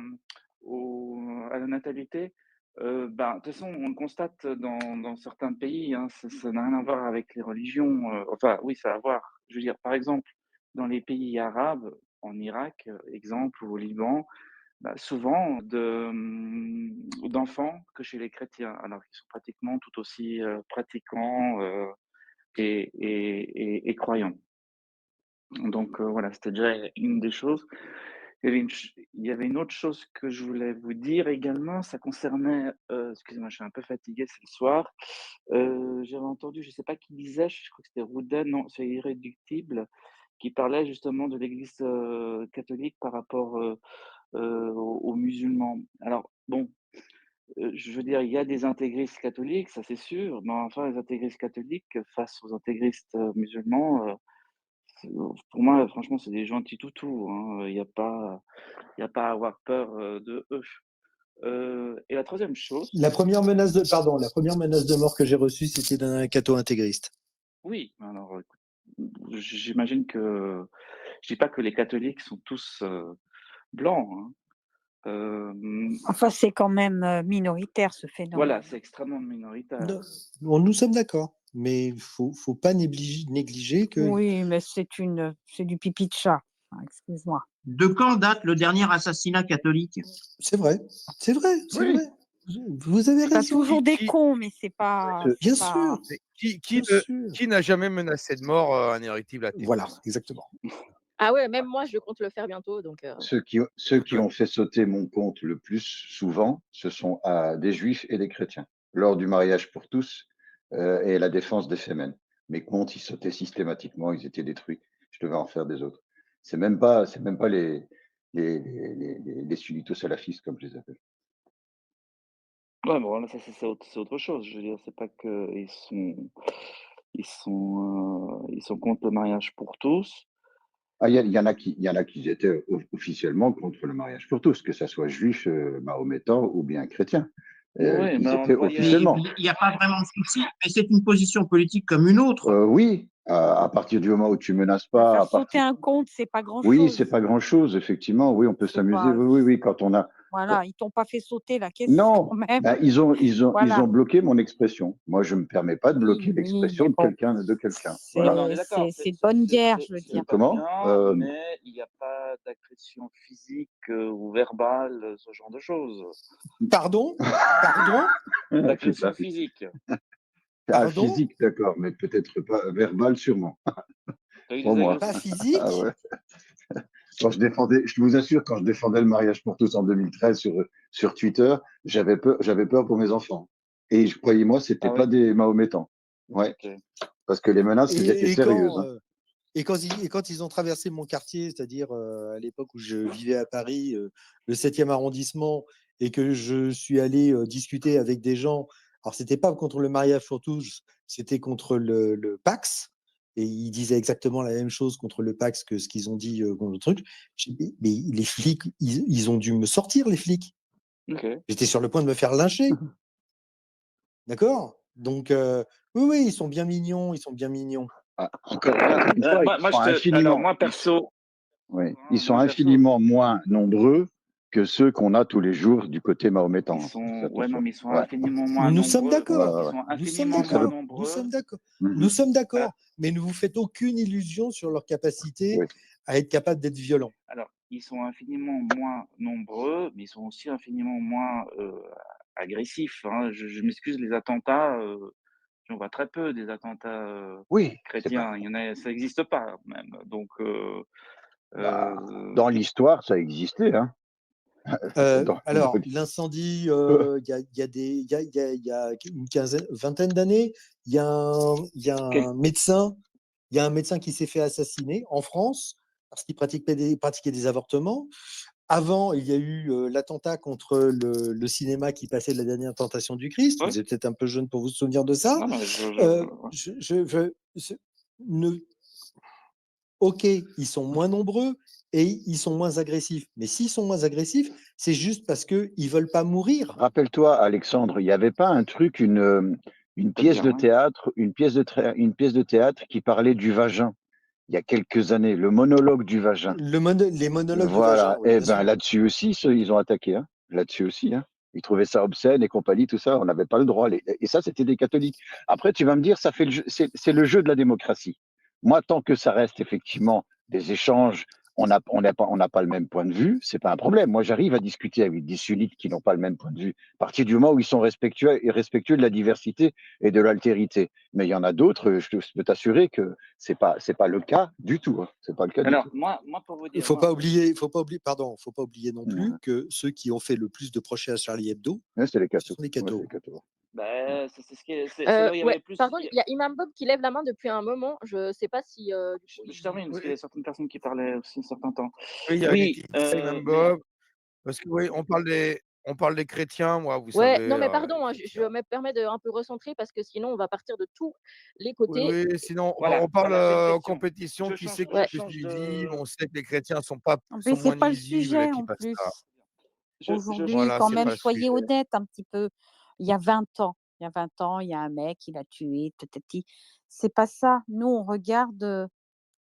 à la natalité, ben, de toute façon, on le constate dans certains pays, hein, ça n'a rien à voir avec les religions, enfin oui, ça a à voir. Je veux dire, par exemple, dans les pays arabes, en Irak, exemple, ou au Liban, bah, souvent d'enfants que chez les chrétiens, alors qu'ils sont pratiquement tout aussi, pratiquants, et croyants. Donc voilà, c'était déjà une des choses. Il y avait une autre chose que je voulais vous dire également, ça concernait, excusez-moi, je suis un peu fatigué, c'est le soir. J'avais entendu, je ne sais pas qui disait, je crois que c'était Rouda, non, c'est Irréductible, qui parlait justement de l'Église, catholique par rapport, aux musulmans. Alors bon, je veux dire, il y a des intégristes catholiques, ça c'est sûr, mais enfin les intégristes catholiques face aux intégristes, musulmans, pour moi, franchement, c'est des gentils toutous, hein, il y a pas à avoir peur, de eux. Et la troisième chose, La première menace de mort que j'ai reçue, c'était d'un catho-intégriste. oui, alors écoute, j'imagine que je dis pas que les catholiques sont tous, blancs, hein. Enfin, c'est quand même minoritaire ce Voilà, phénomène. c'est extrêmement minoritaire. Non, bon, nous sommes d'accord, mais faut pas négliger que Oui, mais c'est du pipi de chat. Hein, excuse-moi. De quand date le dernier assassinat catholique? c'est vrai, c'est vrai, c'est Oui. vrai. Vous avez Pas raison. toujours des Qui cons, mais c'est pas. Bien c'est pas- sûr, mais bien sûr. qui n'a jamais menacé de mort, un irréductible athée? Voilà, exactement. Ah ouais, même moi, je compte le faire bientôt, donc Ceux qui ont fait sauter mon compte le plus souvent, ce sont des juifs et des chrétiens. Lors du mariage pour tous et la défense des femmes. Mes comptes, ils sautaient systématiquement, ils étaient détruits. Je devais en faire des autres. C'est même pas les sunnito-salafistes, comme je les appelle. Ouais, bon, là, ça, c'est autre chose. Je veux dire, c'est pas qu'ils ils sont contre le mariage pour tous. Ah, il y en a qui étaient officiellement contre le mariage pour tous, que ce soit juif, mahométan ou bien chrétien. Oui, Ils mais étaient enfin, officiellement. Il n'y a pas vraiment de souci, mais c'est une position politique comme une autre. Oui, à partir du moment où tu menaces Mais pas, faire sauter un compte, c'est pas oui, grand-chose. c'est pas grand-chose, effectivement. Oui, on peut C'est s'amuser. pas. Oui, oui, quand on a. Voilà, ils t'ont pas fait sauter la caisse Non, quand même. ben, ils ont Voilà. bloqué mon expression. Moi, je me permets pas de bloquer Oui, l'expression mais de bon, quelqu'un. Ouais, Voilà. mais on est d'accord, c'est de bonne guerre, je veux c'est dire. pas Comment bien, mais il n'y a pas d'agression physique, ou verbale, ce genre de choses. Pardon? Pardon? D'agression Putain, physique. Pardon? physique, d'accord, mais peut-être pas verbal, sûrement. Tu as eu des Crois-moi. Pas agressions? physique? Ah ouais. Je vous assure, quand je défendais le mariage pour tous en 2013 sur Twitter, j'avais peur pour mes enfants. Et croyez-moi, c'était Ah pas oui? des mahométans. Ouais, OK. parce que les menaces, elles étaient Et sérieuses. Hein. quand ils ont traversé mon quartier, c'est-à-dire à l'époque où je vivais à Paris, le 7e arrondissement, et que je suis allé discuter avec des gens, alors c'était pas contre le mariage pour tous, c'était contre le Pax, et ils disaient exactement la même chose contre le Pax que ce qu'ils ont dit contre le truc. J'ai dit, mais les flics, ils ont dû me sortir, les flics. OK. J'étais sur le point de me faire lyncher. D'accord? Donc, oui, oui, ils sont bien mignons, ils sont bien mignons. Ah, encore une fois, Moi ils sont alors infiniment, moi perso, oui, hein, ils sont moi perso, infiniment moins nombreux que ceux qu'on a tous les jours du côté mahométan. ils Hein, sont faites ouais, non, attention. mais ils sont Ouais. infiniment moins Nous sommes nombreux. d'accord. Ouais, Ils ouais. sont Nous sommes infiniment moins d'accord. nombreux. Nous sommes d'accord. Mhm. Nous sommes Voilà. d'accord. Mais ne vous faites aucune illusion sur leur capacité Oui. à être capable d'être violents. Alors, ils sont infiniment moins nombreux, mais ils sont aussi infiniment moins, agressifs, hein. Je m'excuse, les attentats, j'en vois très peu des attentats, Oui, c'est chrétiens. pas. Il y en a ça n'existe pas même. Donc, Bah, dans l'histoire, ça existait. Hein. Alors, l'incendie, il y a une vingtaine d'années, il y a un médecin qui s'est fait assassiner en France parce qu'il pratiquait des avortements. Avant, il y a eu l'attentat contre le cinéma qui passait La Dernière Tentation du Christ. Oui. Vous êtes peut-être un peu jeune pour vous souvenir de ça. Non, mais ne... Ok, ils sont moins nombreux et ils sont moins agressifs. Mais s'ils sont moins agressifs, c'est juste parce qu'ils ne veulent pas mourir. Rappelle-toi, Alexandre, il n'y avait pas un truc, une pièce de théâtre, une pièce de théâtre qui parlait du vagin il y a quelques années, le monologue du vagin. Les monologues du Voilà. vagin, oui, Et bien sûr. ben là-dessus aussi, ils ont attaqué. Hein. Là-dessus aussi. Hein. Ils trouvaient ça obscène et compagnie, tout ça. On n'avait pas le droit. Et ça, c'était des catholiques. Après, tu vas me dire, ça fait c'est le jeu de la démocratie. Moi, tant que ça reste effectivement des échanges, on n'a pas le même point de vue, c'est pas un problème. Moi, j'arrive à discuter avec des sunnites qui n'ont pas le même point de vue, à partir du moment où ils sont respectueux de la diversité et de l'altérité. Mais il y en a d'autres, je peux t'assurer que c'est pas le cas du tout. Hein. C'est pas le cas du Alors, tout. moi, pour vous Il dire, faut moi, pas oublier non plus que ceux qui ont fait le plus de procès à Charlie Hebdo, c'est les ce sont les cathos. bah, c'est là où il y avait Ouais, le plus. par contre, il y a Imam Bob qui lève la main depuis un moment. Je sais pas si du coup, Je termine, parce qu'il y a certaines personnes qui parlaient aussi un certain temps. Oui, il y a Oui, Imam mais Bob. Parce que oui, on parle des chrétiens, moi, vous ouais, savez. non, mais pardon, hein, je me permets de un peu recentrer parce que sinon on va partir de tous les Oui, côtés. oui, sinon voilà, on parle voilà, c'est une en question. compétition, qui c'est qui Je est plus change nuisible. de. On sait que les chrétiens sont Mais c'est moins pas le nuisibles et sujet puis en basta. plus. Je Aujourd'hui, Voilà, quand c'est même, pas le soyez sujet. honnête un petit peu. Il y a 20 ans, il y a un mec, il a tué, tatati. C'est pas ça. Nous, on regarde,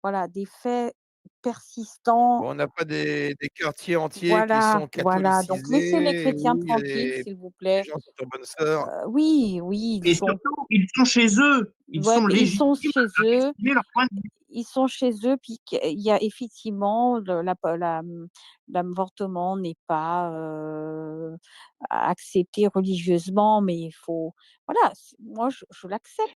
voilà, des faits persistants. Bon, on n'a pas des quartiers entiers qui Voilà, sont voilà. Donc laissez les catholicisés, chrétiens où il y a tranquilles, s'il vous les plaît. gens sont en bonne sœur. Oui, oui, Et surtout, ils sont chez eux. Ils ouais, sont mais ils sont légitimes chez à eux. exprimer leur point de vue. Ils sont chez eux, puis qu'il y a effectivement l'avortement n'est pas accepté religieusement, mais il faut, voilà, moi je l'accepte.